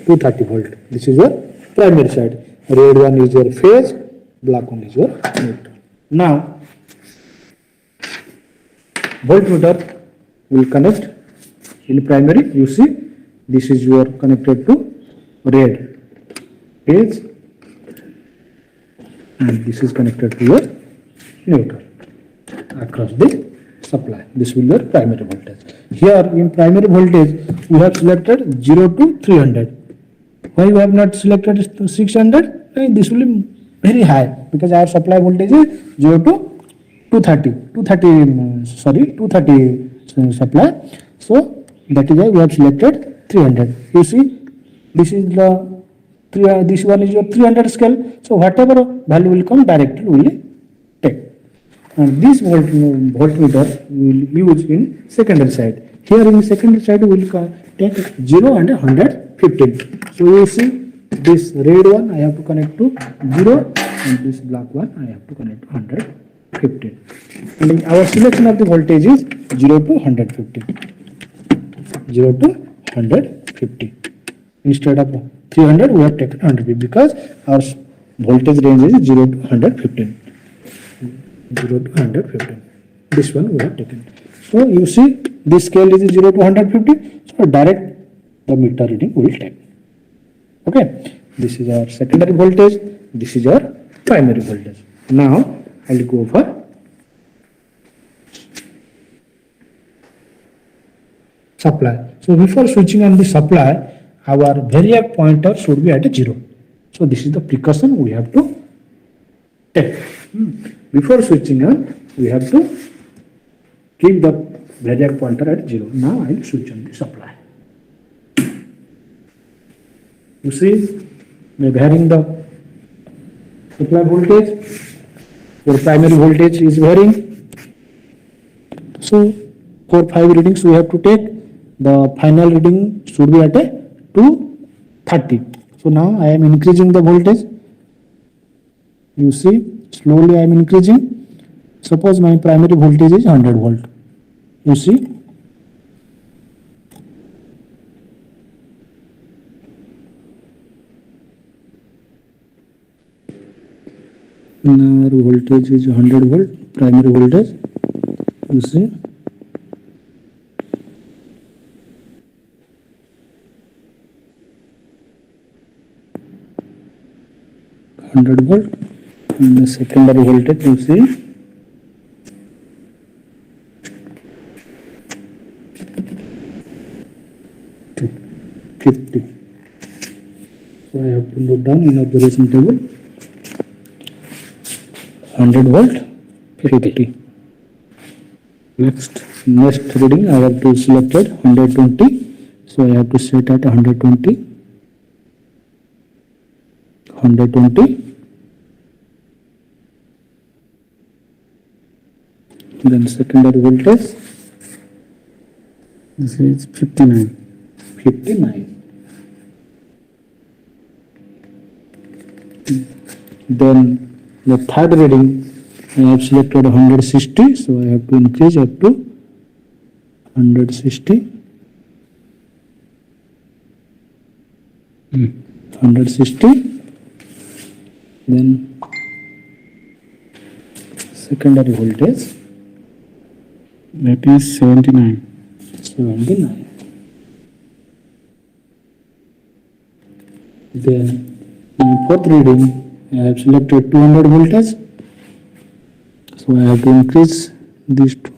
230 volt. This is your primary side. Red one is your phase, black one is your neutral. Now, voltmeter will connect in primary. You see, this is your connected to red phase, and this is connected to your neutral across the supply. This will be your primary voltage. Here in primary voltage, we have selected 0 to 300. Why we have not selected 600? This will be very high because our supply voltage is 0 to 230 supply. So that is why we have selected 300. You see, this is the this one is your 300 scale. So whatever value will come directly we will take. And this voltmeter we will use in secondary side. Here in secondary side we will take 0 and 115. So you see, this red one I have to connect to 0, and this black one I have to connect to 115. And our selection of the voltage is 0 to 150. 0 to 150. Instead of 300, we have taken 150 because our voltage range is 0 to 115. 0 to 115. This one we have taken. So you see, this scale is 0 to 150. So direct the meter reading we will take. Okay, this is our secondary voltage. This is our primary voltage. Now I will go for supply. So before switching on the supply, our variac pointer should be at 0. So this is the precaution we have to take. Before switching on, we have to keep the variac pointer at 0. Now I will switch on the supply. You see, by varying the supply voltage, your primary voltage is varying. So for 5 readings we have to take. The final reading should be at 230. So now I am increasing the voltage. You see, slowly I am increasing. Suppose my primary voltage is 100 volt. You see, now our voltage is 100 volt, primary voltage. You see, volt, and the secondary voltage you see 50. So I have to note down in observation table 100 volt 50. Next reading I have to select it 120. So I have to set at 120. Then secondary voltage, this is 59. Then the third reading I have selected 160, so I have to increase up to 160. 160. Then secondary voltage, that is 79. Then in fourth reading I have selected 200 voltage, so I have to increase this to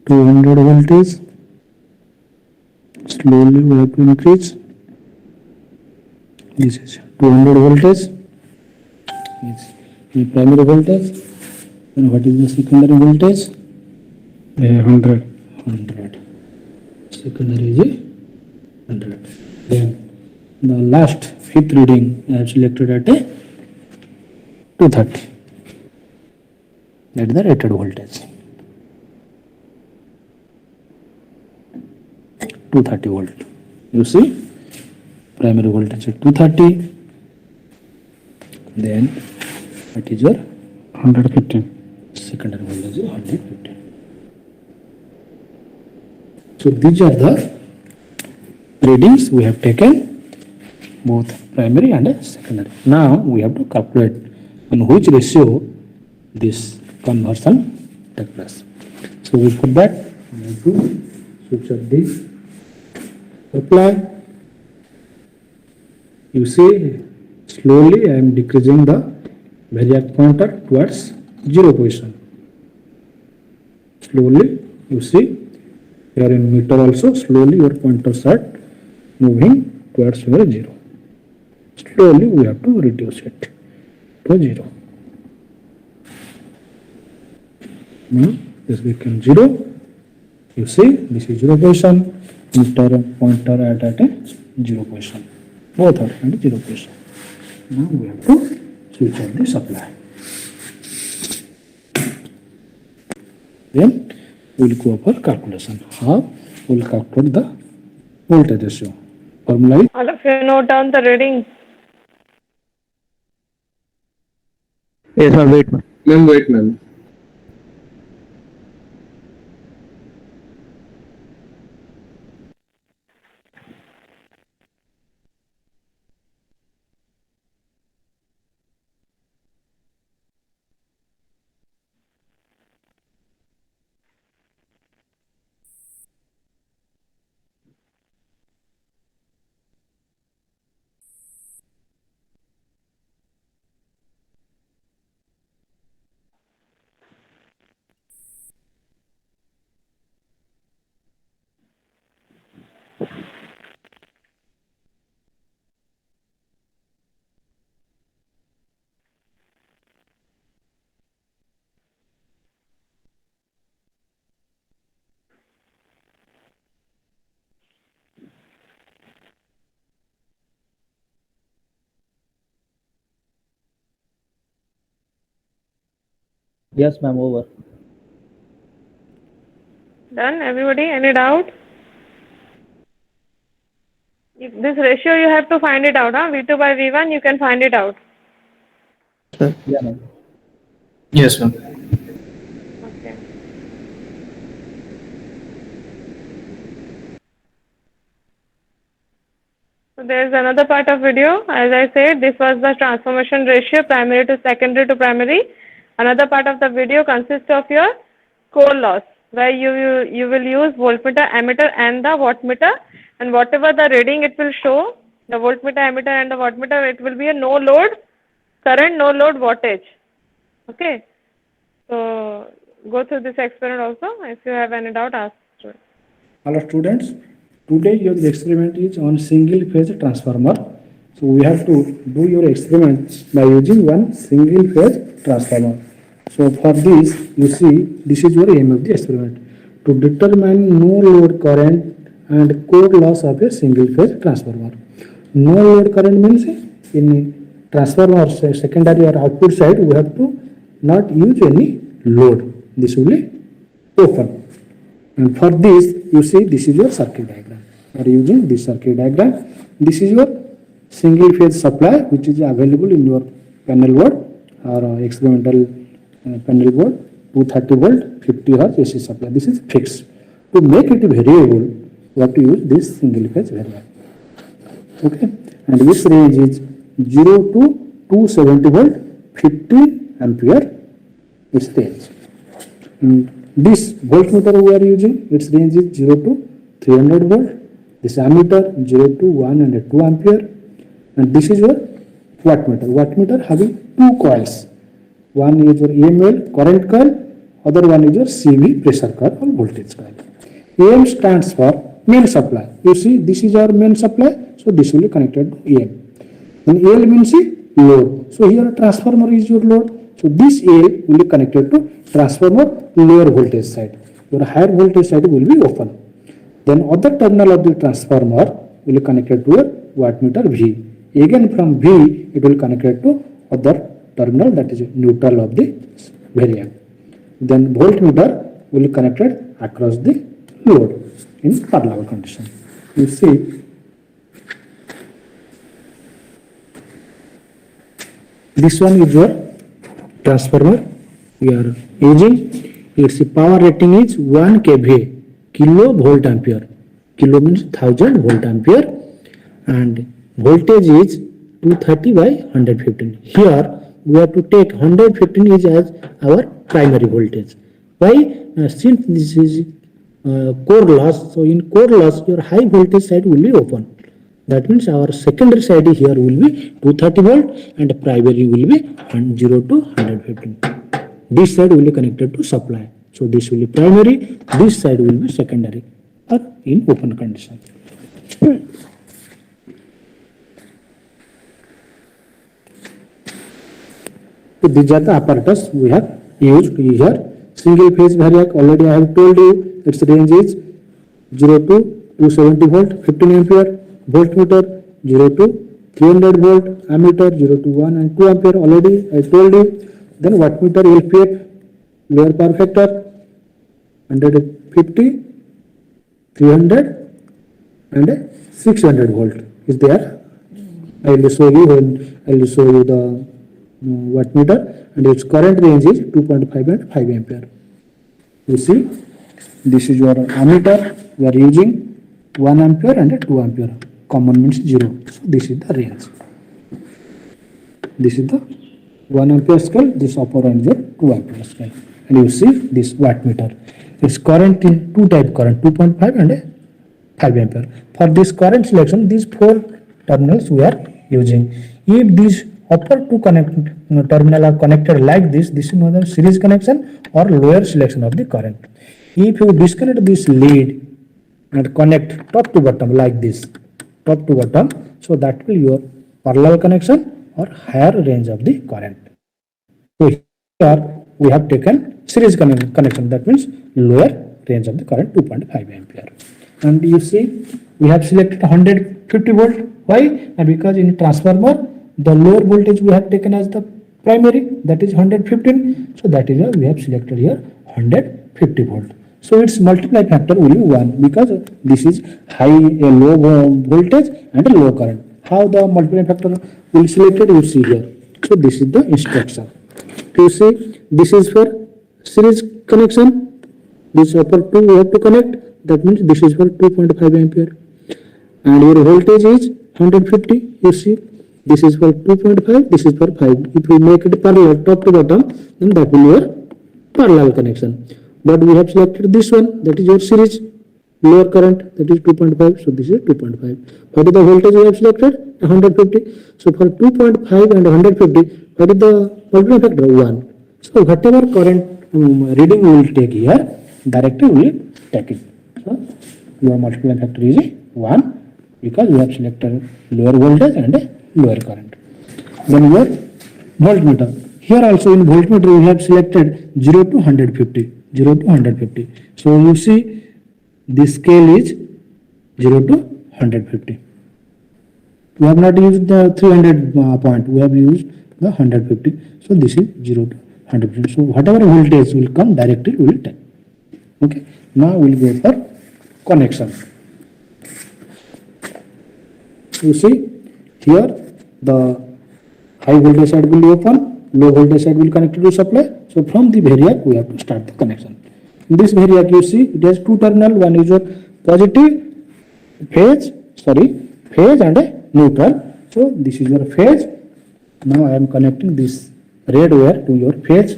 200 voltage. Slowly we have to increase. This is 200 voltage. Yes. The primary voltage. And what is the secondary voltage? 100. Secondary is 100. Then the last fifth reading I have selected at a 230. That is the rated voltage. 230 volt. You see, primary voltage at 230. Then what is your 115. secondary voltage is 115. So these are the readings we have taken, both primary and secondary. Now we have to calculate in which ratio this conversion takes place. So we put that, we have to switch off this supply. You see, slowly I am decreasing the variac pointer towards 0 position. Slowly, you see, here in meter also, slowly your pointers are moving towards your 0. Slowly we have to reduce it to 0. Now this becomes 0. You see, this is 0 position, meter and pointer are at a 0 position. Both are at 0 position. Now we have to switch on the supply. Then we will go for calculation. How we will calculate the voltage ratio. Formula is All of you note down the readings. Yes, ma'am. Wait, ma'am. Ma'am, wait, ma'am. Yes, ma'am. Over. Done? Everybody? Any doubt? This ratio you have to find it out, huh? V2 by V1, you can find it out. Yeah, ma'am. Yes, ma'am. Okay. So there is another part of video. As I said, this was the transformation ratio, primary to secondary to primary. Another part of the video consists of your core loss, where you will use voltmeter, ammeter and the wattmeter, and whatever the reading it will show, the voltmeter, ammeter and the wattmeter, it will be a no load current, no load wattage. Okay. So go through this experiment also. If you have any doubt, ask. Hello students, today your experiment is on single phase transformer. So we have to do your experiment by using one single phase transformer. So for this, you see, this is your aim of the experiment, to determine no load current and core loss of a single phase transformer. No load current means in transformer secondary or output side, we have to not use any load. This will be open. And for this, you see, this is your circuit diagram. You are using this circuit diagram. This is your single phase supply, which is available in your panel board or experimental panel board, 230 volt, 50 hertz AC supply. This is fixed. To make it variable, you have to use this single phase variable. Okay, and this range is 0 to 270 volt, 50 ampere is range. And this voltmeter we are using, its range is 0 to 300 volt. This ammeter 0 to 1 and 2 ampere. And this is your wattmeter. Wattmeter having two coils. One is your EML current coil, other one is your CV pressure coil or voltage coil. AM stands for main supply. You see, this is our main supply, so this will be connected to AM. Then AL means load. So here transformer is your load. So this AL will be connected to transformer lower voltage side. Your higher voltage side will be open. Then other terminal of the transformer will be connected to a wattmeter V. Again from V it will connected to other terminal, that is neutral of the variac. Then voltmeter will be connected across the load in parallel condition. You see this one is your transformer we are using. Its power rating is 1 kVA, kilovolt ampere. Kilo means 1000 volt ampere, and voltage is 230 by 115. Here we have to take 115 is as our primary voltage. Why? Since this is core loss, so in core loss your high voltage side will be open. That means our secondary side here will be 230 volt and primary will be 0 to 115. This side will be connected to supply. So this will be primary, this side will be secondary or in open condition. So these are the apparatus we have used here. Single phase variac, already I have told you its range is 0 to 270 volt, 15 ampere. Voltmeter 0 to 300 volt, ammeter 0 to 1 and 2 ampere, already I told you. Then wattmeter LPF, lower power factor 150, 300 and 600 volt is there. I will show you the wattmeter, and its current range is 2.5 and 5 ampere. You see, this is your ammeter. We are using 1 ampere and 2 ampere. Common means 0. So this is the range. This is the 1 ampere scale. This upper end is the 2 ampere scale. And you see this wattmeter. Its current in two type current, 2.5 and 5 ampere. For this current selection, these 4 terminals we are using. If these upper two terminal are connected like this is another series connection or lower selection of the current. If you disconnect this lead and connect top to bottom like this, top to bottom, so that will your parallel connection or higher range of the current. So here we have taken series connection, that means lower range of the current 2.5 ampere. And you see we have selected 150 volt. Why? Because in transformer the lower voltage we have taken as the primary, that is 115. So that is why we have selected here 150 volt. So its multiply factor will be 1 because this is low voltage and a low current. How the multiply factor will be selected, you see here. So this is the instruction. You see, this is for series connection. This upper two we have to connect. That means this is for 2.5 ampere. And your voltage is 150. You see, this is for 2.5. This is for 5. If we make it parallel top to bottom, then that will be your parallel connection. But we have selected this one, that is your series lower current, that is 2.5. So this is 2.5. What is the voltage we have selected? 150. So for 2.5 and 150, what is the multiply factor? 1. So whatever current reading we will take here, directly we will take it. So your multiply factor is 1 because we have selected lower voltage and lower current. Then your voltmeter. Here also in voltmeter we have selected 0 to 150. 0 to 150. So you see this scale is 0 to 150. We have not used the 300 point. We have used the 150. So this is 0 to 150. So whatever voltage will come directly we will take. Okay. Now we will go for connection. You see here the high voltage side will be open, low voltage side will connect to supply. So from the variac we have to start the connection. In this variac you see it has two terminal. One is your positive phase and a neutral. So this is your phase. Now I am connecting this red wire to your phase.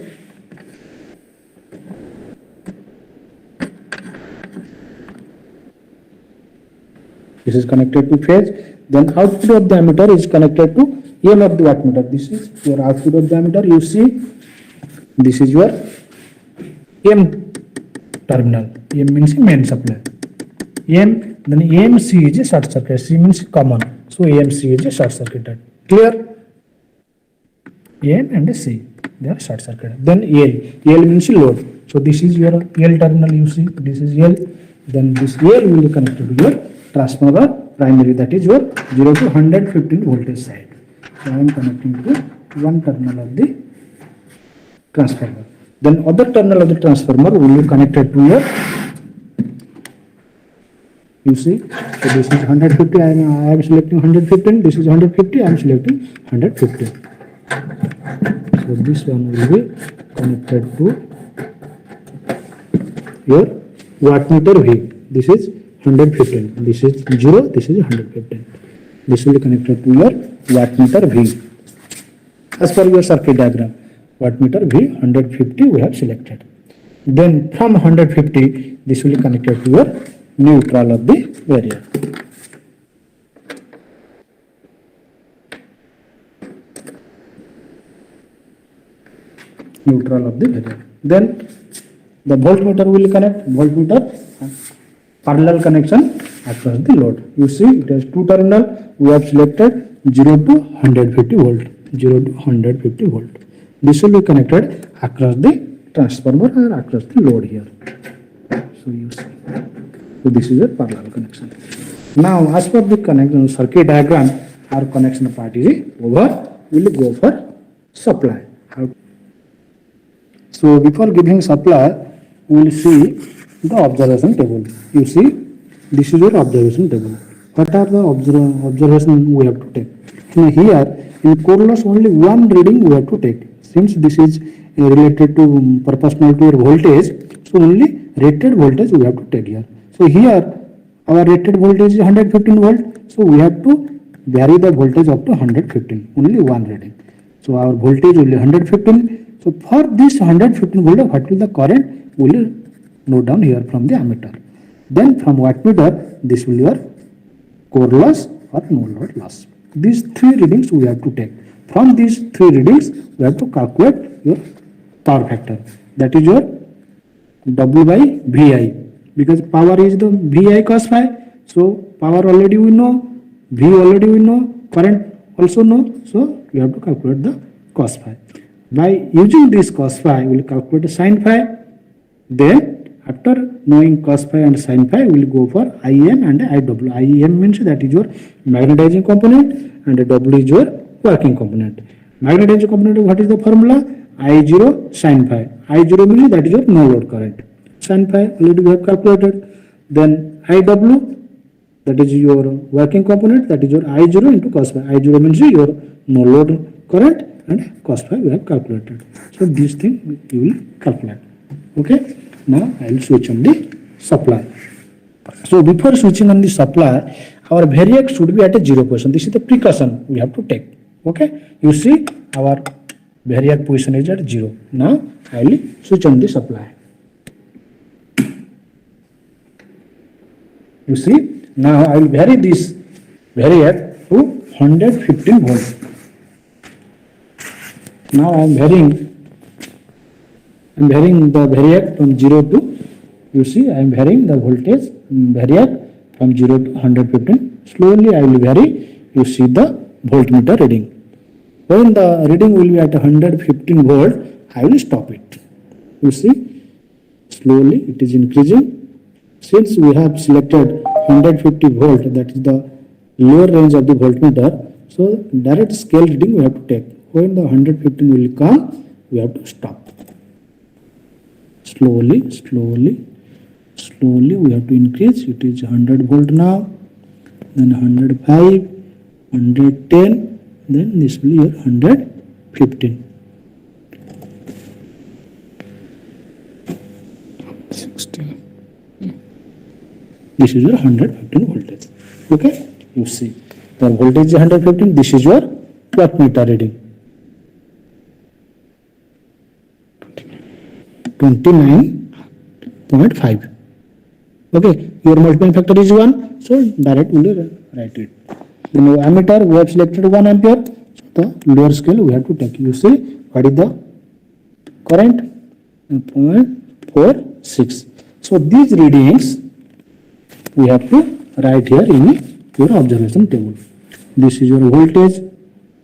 This is connected to phase. Then output of the ammeter is connected to M of the wattmeter. This is your output of the ammeter. You see, this is your M terminal. M means main supply. M, then AMC is a short circuit. C means common. So AMC is a short circuited. Clear? M and C, they are short circuited. Then L means load. So this is your L terminal. You see, this is L. Then this L will be connected to your transformer primary, that is your 0 to 115 voltage side. So I am connecting to one terminal of the transformer. Then other terminal of the transformer will be connected to your, you see, so this is 150, I am selecting 115, this is 150, I am selecting 115. So this one will be connected to your wattmeter V. This is 115, this is 0, this is 115. This will be connected to your wattmeter V. As per your circuit diagram, wattmeter V 150 we have selected. Then from 150, this will be connected to your neutral of the variable. Neutral of the variable. Then the voltmeter will connect, voltmeter parallel connection across the load. You see it has two terminal, we have selected 0 to 150 volt, 0 to 150 volt. This will be connected across the transformer or across the load here. So you see, so this is a parallel connection. Now as per the connection circuit diagram, our connection part is over, we will go for supply. So before giving supply, we will see the observation table. You see, this is your observation table. What are the observation we have to take? Now here, in core loss only one reading we have to take. Since this is related to proportional to your voltage, so only rated voltage we have to take here. So here, our rated voltage is 115 volt, so we have to vary the voltage up to 115, only one reading. So our voltage will be 115. So for this 115 volt, what will the current will note down here from the ammeter. Then from wattmeter, this will be your core loss or no load loss. These three readings we have to take. From these three readings, we have to calculate your power factor. That is your W by VI. Because power is the VI cos phi. So power already we know, V already we know, current also know. So you have to calculate the cos phi. By using this cos phi, we will calculate the sin phi. Then after knowing cos phi and sin phi, we will go for IM and IW. IM means that is your magnetizing component and W is your working component. Magnetizing component, what is the formula? I0 sin phi. I0 means that is your no load current. Sin phi already we have calculated. Then IW, that is your working component, that is your I0 into cos phi. I0 means your no load current and cos phi we have calculated. So these things you will calculate. Okay. Now I will switch on the supply. So before switching on the supply, our variac should be at a 0 position. This is the precaution we have to take. Okay. You see our variac position is at 0. Now I will switch on the supply. You see, now I will vary this variac to 115 volt. Now I am varying the variac from 0 to, you see, I am varying the voltage variac from 0 to 115. Slowly I will vary, you see the voltmeter reading. When the reading will be at 115 volt, I will stop it. You see, slowly it is increasing. Since we have selected 150 volt, that is the lower range of the voltmeter, so direct scale reading we have to take. When the 115 will come, we have to stop. Slowly we have to increase. It is 100 volt now, then 105, 110, then this will be your 115. 16. This is your 115 voltage. Okay, you see the voltage is 115. This is your wattmeter reading. 29.5. Okay, your multiplying factor is 1, so direct will write it. Then ammeter we have selected 1 ampere, so the lower scale we have to take. You see what is the current? 0.46. So these readings we have to write here in your observation table. This is your voltage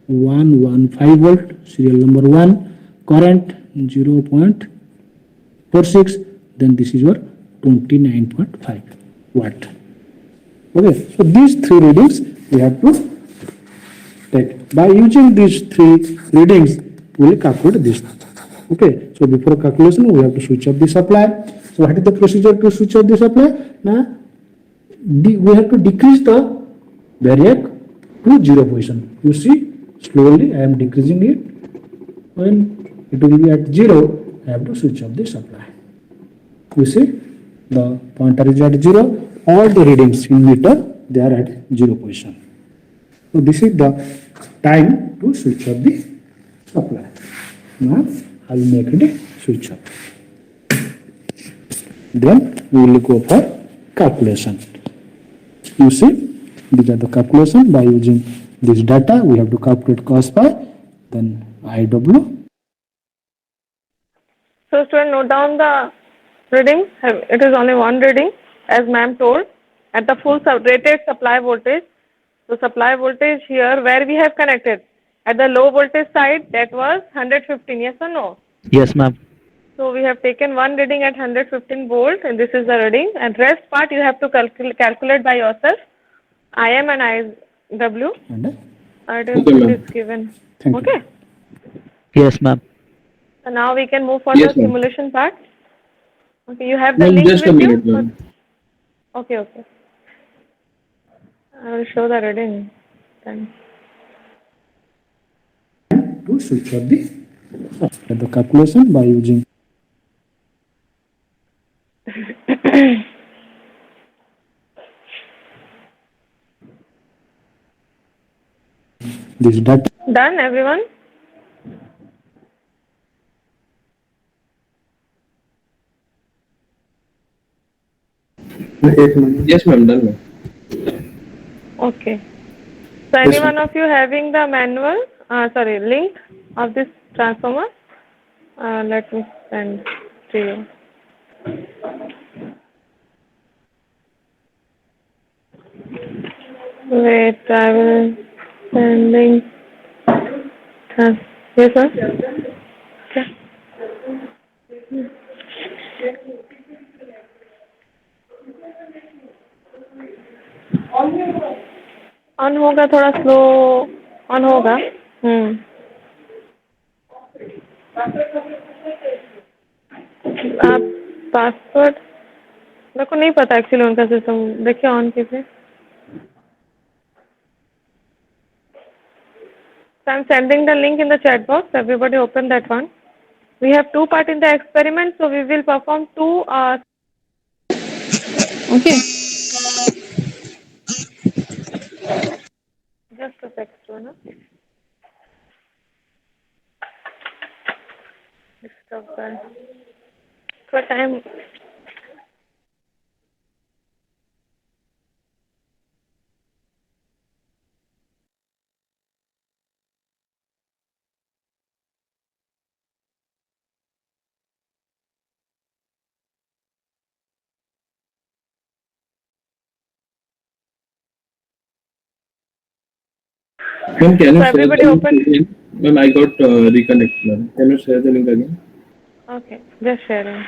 115 volt, serial number 1, current 0.46, then this is your 29.5 watt. Okay, so these three readings we have to take. By using these three readings, we will calculate this. Okay, so before calculation, we have to switch off the supply. So what is the procedure to switch off the supply? Now, we have to decrease the variac to 0 position. You see, slowly I am decreasing it. When it will be at 0, I have to switch off the supply. You see, the pointer is at 0. All the readings in meter, they are at 0 position. So this is the time to switch off the supply. Now I will make it switch off. Then we will go for calculation. You see, these are the calculation. By using this data, we have to calculate cos pi, then IW. So student, note down the readings. It is only one reading, as ma'am told, at the full rated supply voltage. So supply voltage here where we have connected at the low voltage side, that was 115, yes or no? Yes, ma'am. So we have taken one reading at 115 volt, and this is the reading, and rest part you have to calculate by yourself, IM and IW. And It is given. Thank you. Okay. Yes, ma'am. So now we can move for Yes, the ma'am. simulation part. Okay, you have the Ma'am, link just a with minute, you? ma'am. Okay, okay. I will show the reading then. to switch off the calculation by using this data. Done, everyone? Yes, ma'am, done, ma'am. Okay. So any one of you having the manual, link of this transformer? Let me send to you. Wait, I will sending. Yes, sir. Okay. On होगा, थोड़ा slow on होगा. आप password मेरे को नहीं पता actually उनका system. देखिए ऑन कीजिए. So I'm sending the link in the chat box. Everybody open that one. We have two parts in the experiment, so we will perform two. Okay. Just a second, no? Stop that. For time. Ma'am, can you So share everybody the link open. again? Ma'am, I got reconnected, ma'am. Can you share the link again? Okay, just sharing.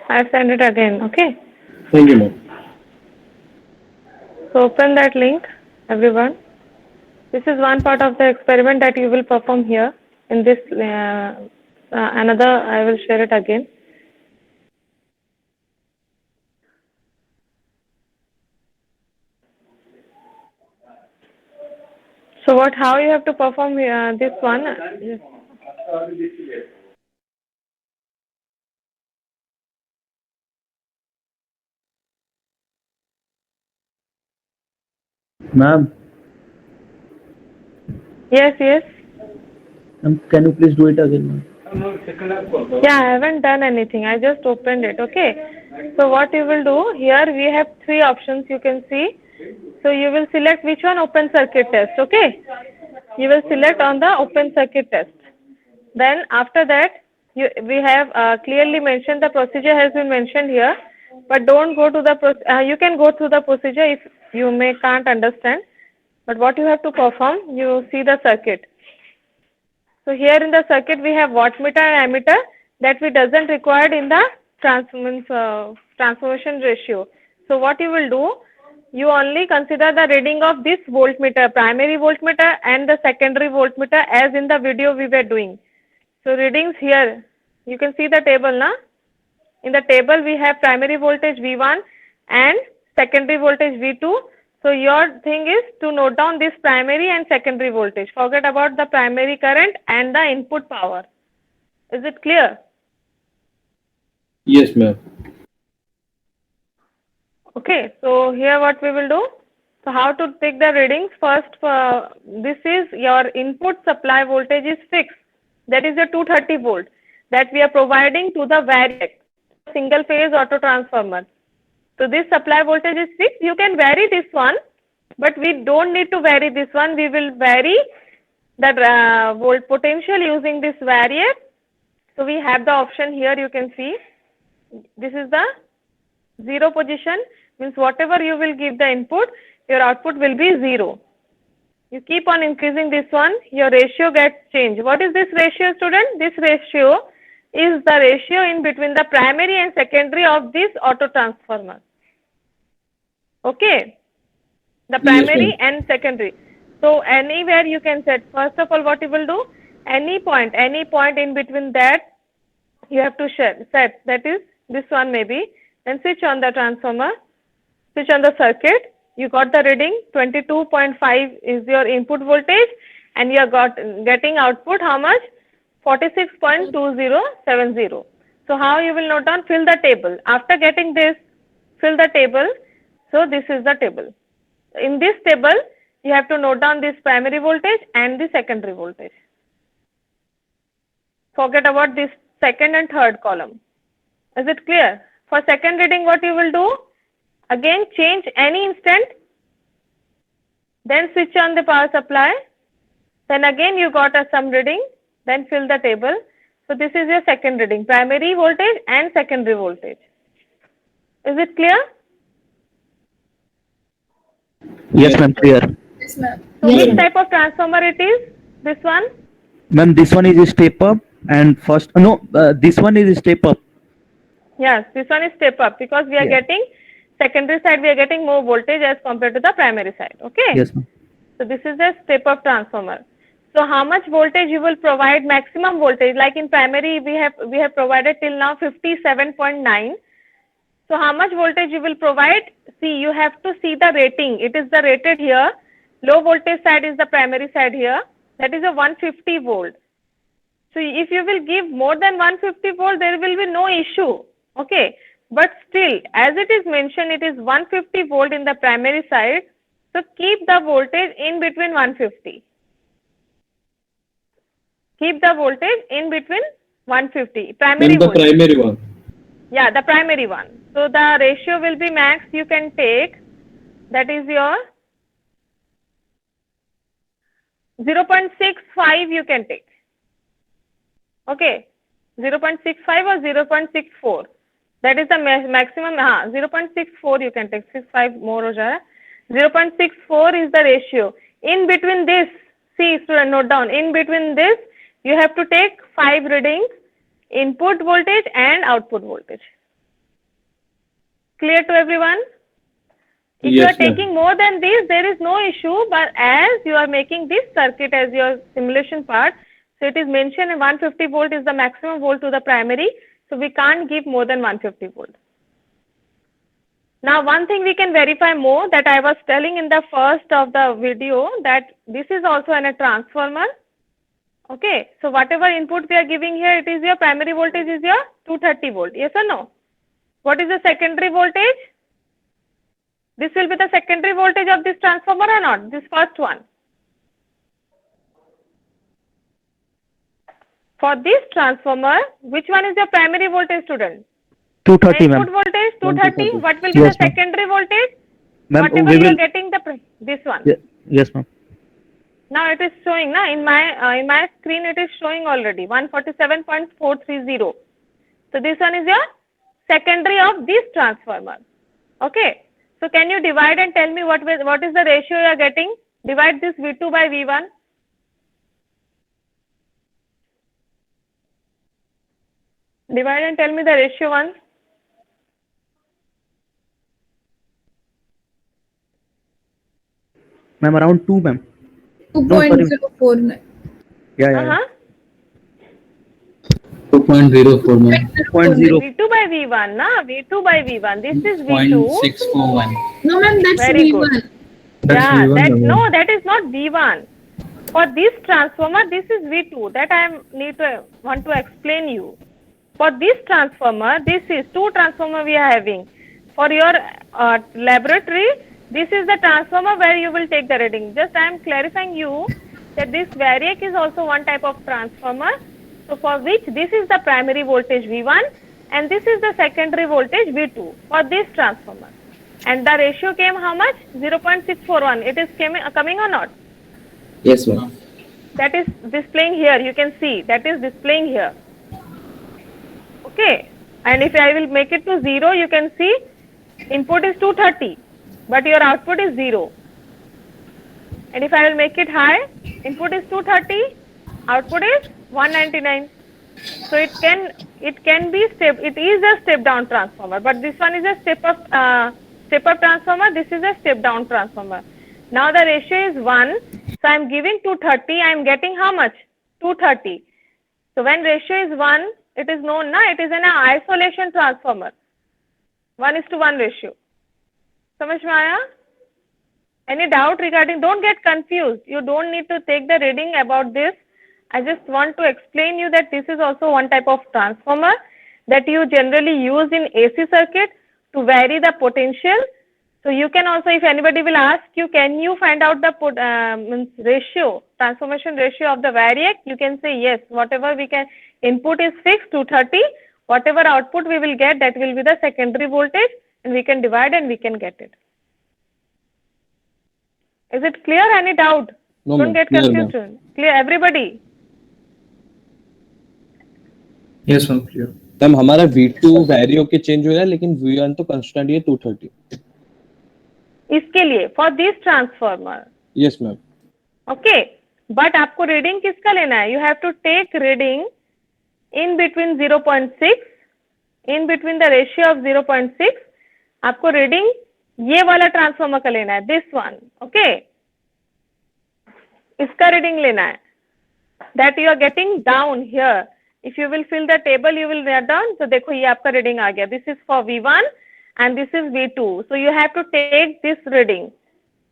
I've sent it again, okay? Thank you, ma'am. So open that link, everyone. This is one part of the experiment that you will perform here. In this, another, I will share it again. So how you have to perform this one? Yes. Ma'am, Yes. can you please do it again, ma'am? Yeah, I haven't done anything. I just opened it, okay? So what you will do, here we have three options you can see. So you will select which one, open circuit test, okay? You will select on the open circuit test. Then after that, we have clearly mentioned, the procedure has been mentioned here, but don't go to the, you can go through the procedure if you can't understand. But what you have to perform, you see the circuit. So here in the circuit we have wattmeter and ammeter, that we doesn't required in the transformation ratio. So what you will do, you only consider the reading of this voltmeter, primary voltmeter and the secondary voltmeter as in the video we were doing. So readings here, you can see the table, na? In the table we have primary voltage V1 and secondary voltage V2. So your thing is to note down this primary and secondary voltage. Forget about the primary current and the input power. Is it clear? Yes, ma'am. Okay, so here what we will do. So how to take the readings? First, this is your input supply voltage is fixed. That is your 230 volt that we are providing to the variac, single phase auto transformer. So this supply voltage is fixed. You can vary this one, but we don't need to vary this one. We will vary the volt potential using this variac. So we have the option here. You can see this is the zero position, means whatever you will give the input, your output will be zero. You keep on increasing this one, your ratio gets changed. What is this ratio, student? This ratio is the ratio in between the primary and secondary of this auto transformer. Okay, the primary and secondary. So anywhere you can set. First of all, what you will do, any point in between that you have to set. That is this one maybe. Then switch on the transformer, switch on the circuit. You got the reading 22.5 is your input voltage, and you are getting output how much? 46.2070. So how you will note down? Fill the table. After getting this, fill the table. So this is the table. In this table, you have to note down this primary voltage and the secondary voltage. Forget about this second and third column. Is it clear? For second reading, what you will do? Again, change any instant. Then switch on the power supply. Then again you got some reading. Then fill the table. So this is your second reading, primary voltage and secondary voltage. Is it clear? Yes, ma'am, clear. So which type of transformer it is? This one? Ma'am, this one is a step up and first, this one is a step up. Yes, this one is step up because we are getting secondary side, we are getting more voltage as compared to the primary side. Okay? Yes, ma'am. So this is a step up transformer. So how much voltage you will provide? Maximum voltage, like in primary we have provided till now 57.9. So how much voltage you will provide? See, you have to see the rating. It is the rated here. Low voltage side is the primary side here. That is a 150 volt. So if you will give more than 150 volt, there will be no issue. Okay. But still, as it is mentioned, it is 150 volt in the primary side. So keep the voltage in between 150. Keep the voltage in between 150. Primary And the voltage. primary one. Yeah, the primary one. So the ratio will be max you can take. That is your 0.65 you can take. Okay. 0.65 or 0.64. That is the maximum. 0.64 you can take. 65 more ho jaya. 0.64 is the ratio. In between this, see student, note down. In between this, you have to take 5 readings, input voltage and output voltage. Clear to everyone? If you Yes, are ma'am. taking more than this, there is no issue. But as you are making this circuit as your simulation part, so it is mentioned 150 volt is the maximum volt to the primary. So we can't give more than 150 volt. Now one thing we can verify more, that I was telling in the first of the video, that this is also a transformer. Okay, so whatever input we are giving here, it is your primary voltage is your 230 volt. Yes or no? What is the secondary voltage? This will be the secondary voltage of this transformer or not? This first one. For this transformer, which one is your primary voltage, student? 230, ma'am. Input voltage 230. What will be Yes, the ma'am. secondary voltage? Ma'am, Whatever we you are will. getting this one. Yes, ma'am. Now it is showing na in my screen it is showing already 147.430. So this one is your secondary of this transformer. Okay. So can you divide and tell me what is the ratio you are getting? Divide this V2 by V1. Divide and tell me the ratio once. Ma'am, around 2, ma'am. No, sorry. 2.049. Yeah, yeah, yeah. Uh-huh. 2.04, ma'am. 0.0. V2 by V1, na? V2 by V1. This is V2. 0.641. No, ma'am, that's Very V1. good. That's Yeah, V1, that, ma'am. no, that is not V1. For this transformer, this is V2. That I want to explain you. For this transformer, this is two transformer we are having. For your laboratory, this is the transformer where you will take the reading. Just I am clarifying you that this variac is also one type of transformer. So for which this is the primary voltage V1 and this is the secondary voltage V2 for this transformer. And the ratio came how much? 0.641. It is coming or not? Yes, ma'am. That is displaying here. You can see that is displaying here. Okay. And if I will make it to 0, you can see input is 230, but your output is 0. And if I will make it high, input is 230, output is 199. So it can be it is a step down transformer, but this one is a step up transformer. This is a step down transformer. Now the ratio is 1. So I am giving 230. I am getting how much? 230. So when ratio is 1, it is known na, it is an isolation transformer. 1:1 ratio. Samajh mein aaya? Any doubt regarding? Don't get confused. You don't need to take the reading about this. I just want to explain you that this is also one type of transformer that you generally use in AC circuit to vary the potential. So you can also, if anybody will ask you, can you find out the ratio, transformation ratio of the variac? You can say yes. Whatever we can, input is fixed 230. Whatever output we will get, that will be the secondary voltage, and we can divide and we can get it. Is it clear? Any doubt? No, Don't ma'am. get Clear, confused. ma'am. Clear, everybody? Yes, ma'am. Clear. Ma'am हमारा V2 vary होके change हो रहा है लेकिन V1 तो constant ही है 230. इसके लिए for this transformer. Yes, ma'am. Okay, but आपको रीडिंग किसका लेना है? You have to take reading in between 0.6, in between the ratio of 0.6. आपको रीडिंग ये वाला ट्रांसफॉर्मर का लेना है, this one. Okay, इसका रीडिंग लेना है. That you are getting down here. If you will fill the table, you will write down. So देखो ये आपका रीडिंग आ गया. This is for V1 and this is V2. So you have to take this reading.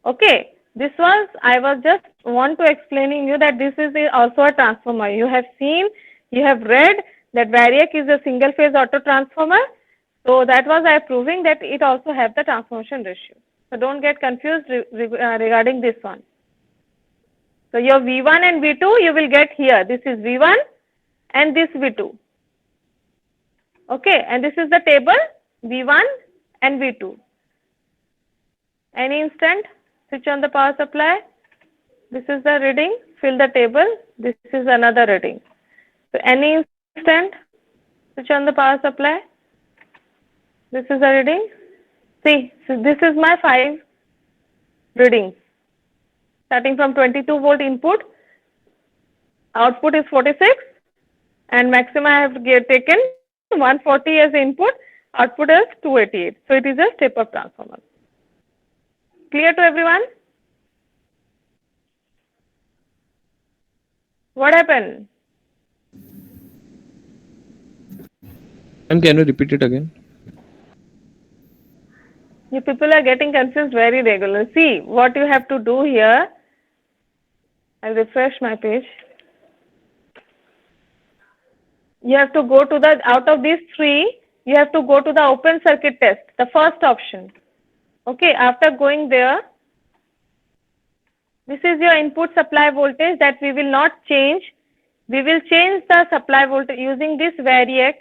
Okay. This was, I was just want to explaining you that this is also a transformer. You have seen, you have read that variac is a single phase auto transformer. So that was I proving that it also have the transformation ratio. So don't get confused regarding this one. So your V1 and V2 you will get here. This is V1 and this V2. Okay, and this is the table V1 and V2. Any instant, switch on the power supply. This is the reading, fill the table. This is another reading. So any instant, switch on the power supply. This is the reading. See, so this is my 5 readings. Starting from 22 volt input, output is 46 and maximum I have taken 140 as input, output is 288. So it is a step up transformer. Clear to everyone? What happened? Ma'am, can you repeat it again? You people are getting confused very regularly. See, what you have to do here, I'll refresh my page. You have to go to the, out of these 3, you have to go to the open circuit test, the first option. Okay, after going there, this is your input supply voltage that we will not change. We will change the supply voltage using this variac.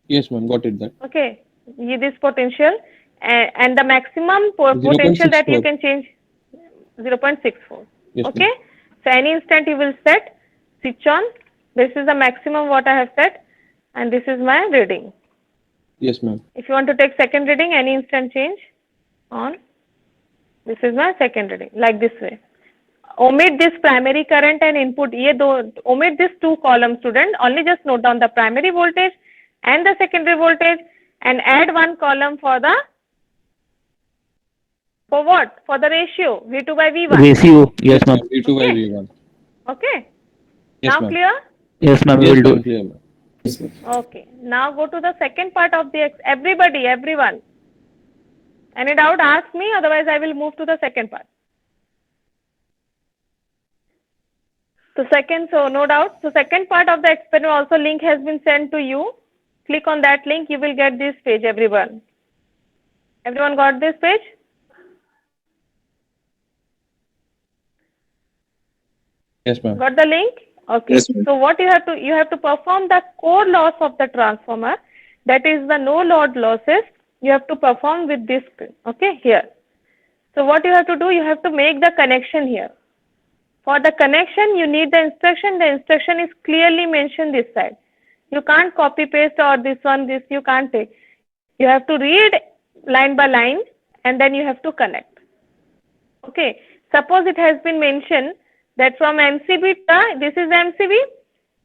Yes, ma'am. Got it. That. Okay, this potential and the maximum potential that you 0.64. can change 0.64. Yes, Okay, ma'am. so any instant you will set, switch on. This is the maximum what I have set, and this is my reading. Yes, ma'am. If you want to take second reading, any instant change on. This is my second reading, like this way. Omit this primary current and input. Omit this 2 column, student. Only just note down the primary voltage and the secondary voltage, and add one column for the, for what? For the ratio V2 by V1. Ratio. Yes, ma'am. V2 by Okay. V1. Okay. Yes, Now ma'am. clear? Yes, ma'am. We Yes, will do ma'am. it. Clear, ma'am. Yes, ma'am. Okay. Now go to the second part of the everybody, everyone. Any doubt, ask me, otherwise I will move to the second part. So no doubt. So second part of the experiment also link has been sent to you. Click on that link, you will get this page, everyone. Everyone got this page? Yes, ma'am. Got the link? Okay. Yes, ma'am. So what you have to perform the core loss of the transformer, that is the no load losses. You have to perform with this. Okay, here. So what you have to do, you have to make the connection here. For the connection, you need the instruction. The instruction is clearly mentioned this side. You can't copy paste or this one, this you can't take. You have to read line by line and then you have to connect. Okay. Suppose it has been mentioned that from MCB, this is MCB,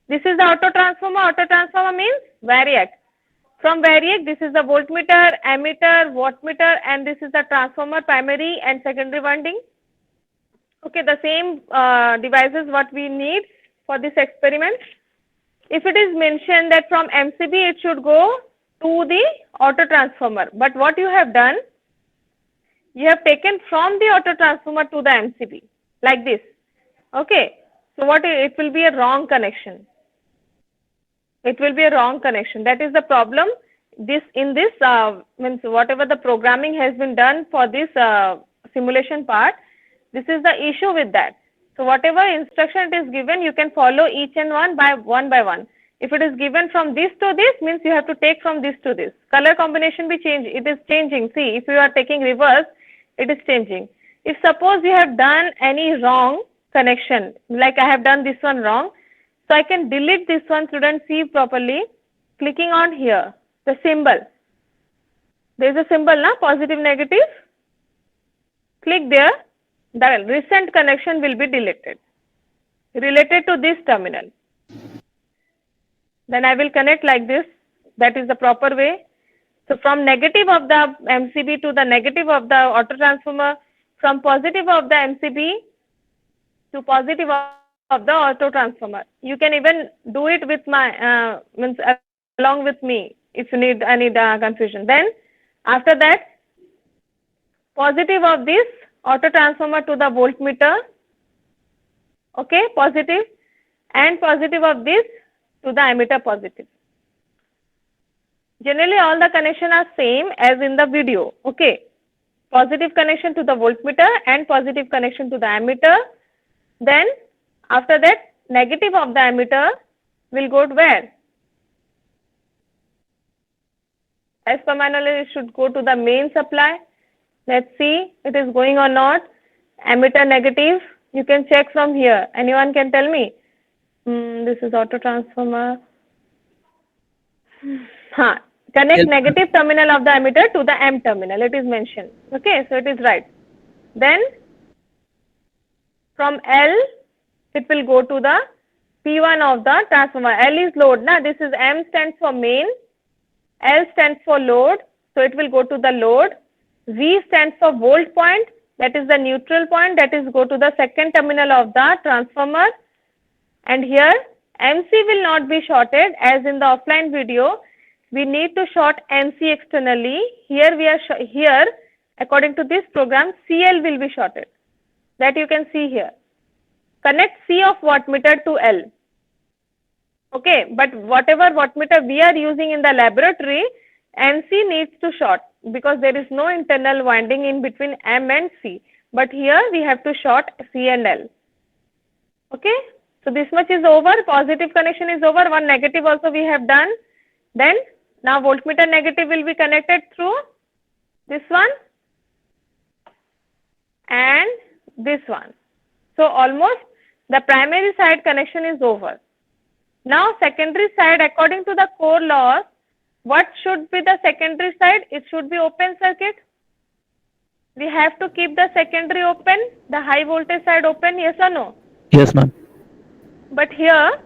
this is the auto transformer. Auto transformer means variac. From variac, this is the voltmeter, ammeter, wattmeter, and this is the transformer primary and secondary winding. Okay, the same devices what we need for this experiment. If it is mentioned that from MCB it should go to the auto transformer, but what you have done, you have taken from the auto transformer to the MCB like this. Okay, so it will be a wrong connection. It will be a wrong connection. That is the problem. Means whatever the programming has been done for this simulation part, this is the issue with that. So whatever instruction it is given, you can follow each and one by one. If it is given from this to this, means you have to take from this to this. Color combination be changed. It is changing. See, if you are taking reverse, it is changing. If suppose you have done any wrong connection, like I have done this one wrong, so I can delete this one. Students, see properly. Clicking on here, the symbol. There is a symbol, na? Positive, negative. Click there. The recent connection will be deleted. Related to this terminal. Then I will connect like this. That is the proper way. So from negative of the MCB to the negative of the auto transformer, from positive of the MCB to positive of the auto transformer. You can even do it with my along with me if you need any confusion. Then after that, positive of this auto transformer to the voltmeter, okay, positive, and positive of this to the ammeter positive. Generally all the connections are same as in the video, okay. Positive connection to the voltmeter and positive connection to the ammeter. Then after that, negative of the ammeter will go to where? As per my knowledge, it should go to the main supply. Let's see, it is going or not. Ammeter negative, you can check from here. Anyone can tell me? This is auto transformer. Connect negative terminal of the ammeter to the M terminal. It is mentioned. Okay, so it is right. Then from L, it will go to the P1 of the transformer. L is load. Now this is M stands for main. L stands for load. So it will go to the load. V stands for volt point, that is the neutral point, that is go to the second terminal of the transformer. And here MC will not be shorted as in the offline video. We need to short MC externally. Here we are here according to this program CL will be shorted. That you can see here. Connect C of wattmeter to L. Okay, but whatever wattmeter we are using in the laboratory, MC needs to short because there is no internal winding in between M and C. But here we have to short C and L. Okay, so this much is over. Positive connection is over. One negative also we have done. Then now voltmeter negative will be connected through this one and this one. So almost the primary side connection is over. Now secondary side, according to the core laws, what should be the secondary side? It should be open circuit. We have to keep the secondary open, the high voltage side open, yes or no? Yes, ma'am. But here,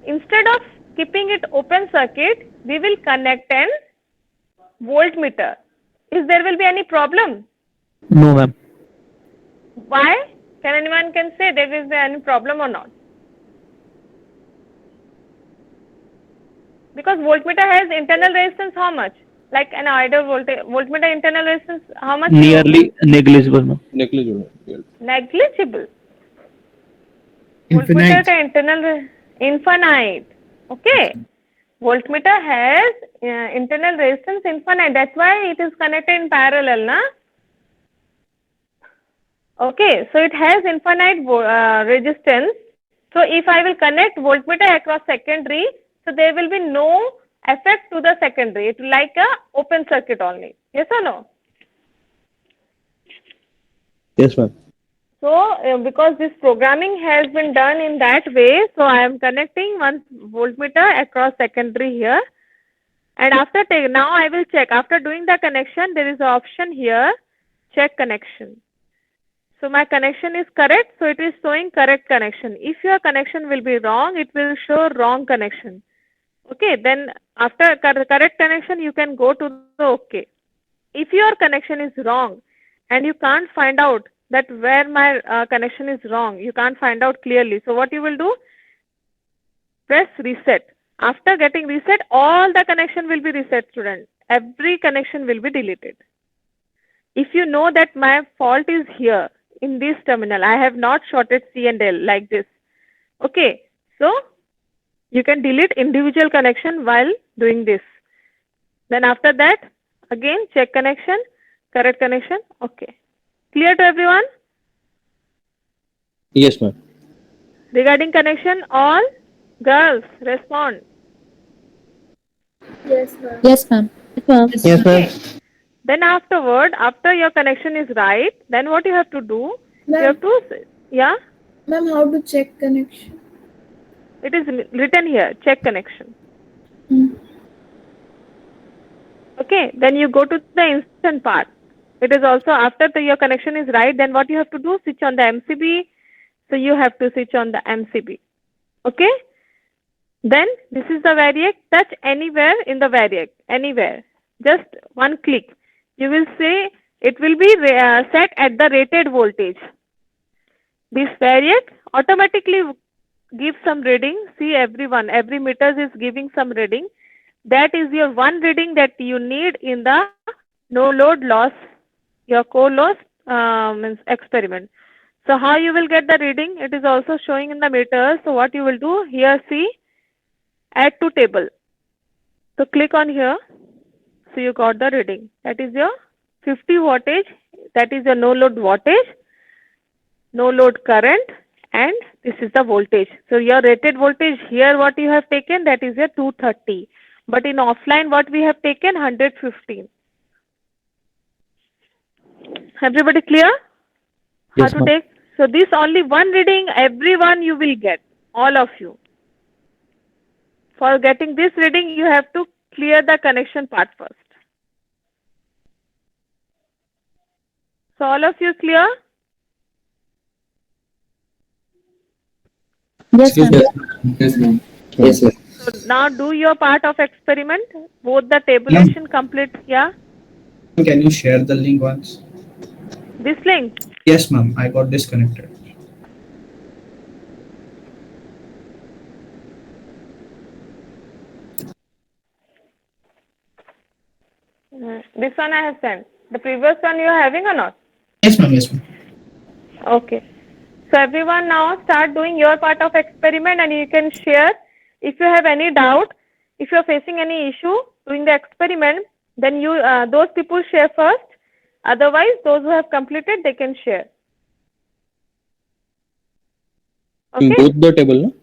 instead of keeping it open circuit, we will connect an voltmeter. Is there will be any problem? No, ma'am. Why? Can anyone can say there is any problem or not? Because voltmeter has internal resistance how much? Like an ideal voltmeter internal resistance how much? Nearly negligible, ma'am. Negligible. Negligible. Infinite. Voltmeter का internal infinite. Okay. Voltmeter has internal resistance infinite. That's why it is connected in parallel, na? Okay. So it has infinite resistance. So if I will connect voltmeter across secondary, so there will be no effect to the secondary. It will like a open circuit only. Yes or no? Yes, ma'am. So, because this programming has been done in that way, so I am connecting one voltmeter across secondary here. And after now I will check. After doing the connection, there is an option here, check connection. So my connection is correct, so it is showing correct connection. If your connection will be wrong, it will show wrong connection. Okay, then after correct connection, you can go to the OK. If your connection is wrong and you can't find out that where my connection is wrong, you can't find out clearly. So what you will do? Press reset. After getting reset, all the connection will be reset, student. Every connection will be deleted. If you know that my fault is here in this terminal, I have not shorted C and L like this. Okay, so you can delete individual connection while doing this. Then after that, again check connection, correct connection. Okay. Clear to everyone? Yes, ma'am. Regarding connection, all girls respond. Yes, ma'am. Yes, ma'am. Yes, ma'am. Then afterward, after your connection is right, then what you have to do? You Ma'am, have to, yeah, ma'am, how to check connection? it is written here, check connection. Hmm. Okay, then you go to the instant part. It is also after your connection is right, then what you have to do? Switch on the MCB. So you have to switch on the MCB. Okay? Then this is the variac. Touch anywhere in the variac, anywhere. Just one click. You will see it will be set at the rated voltage. This variac automatically gives some reading. See every meters is giving some reading. That is your one reading that you need in the no load loss, your core loss means experiment. So how you will get the reading? It is also showing in the meters. So what you will do here, see, add to table. So click on here. So you got the reading. That is your 50 wattage. That is your no load wattage, no load current, and this is the voltage. So your rated voltage here, what you have taken, that is your 230. But in offline, what we have taken, 115. Everybody clear? Yes, How to ma'am. take? So this only one reading, everyone you will get, all of you. For getting this reading, you have to clear the connection part first. So all of you clear? Yes, ma'am. Yes, ma'am. Yes, sir. So now do your part of experiment. Both the tabulation complete. Yeah. Can you share the link once? This link. Yes, ma'am. I got disconnected. This one I have sent. The previous one you are having or not? Yes, ma'am. Yes, ma'am. Okay. So everyone now start doing your part of experiment and you can share. If you have any doubt, if you are facing any issue doing the experiment, then you those people share first. Otherwise, those who have completed, they can share. In Okay. both the table, no?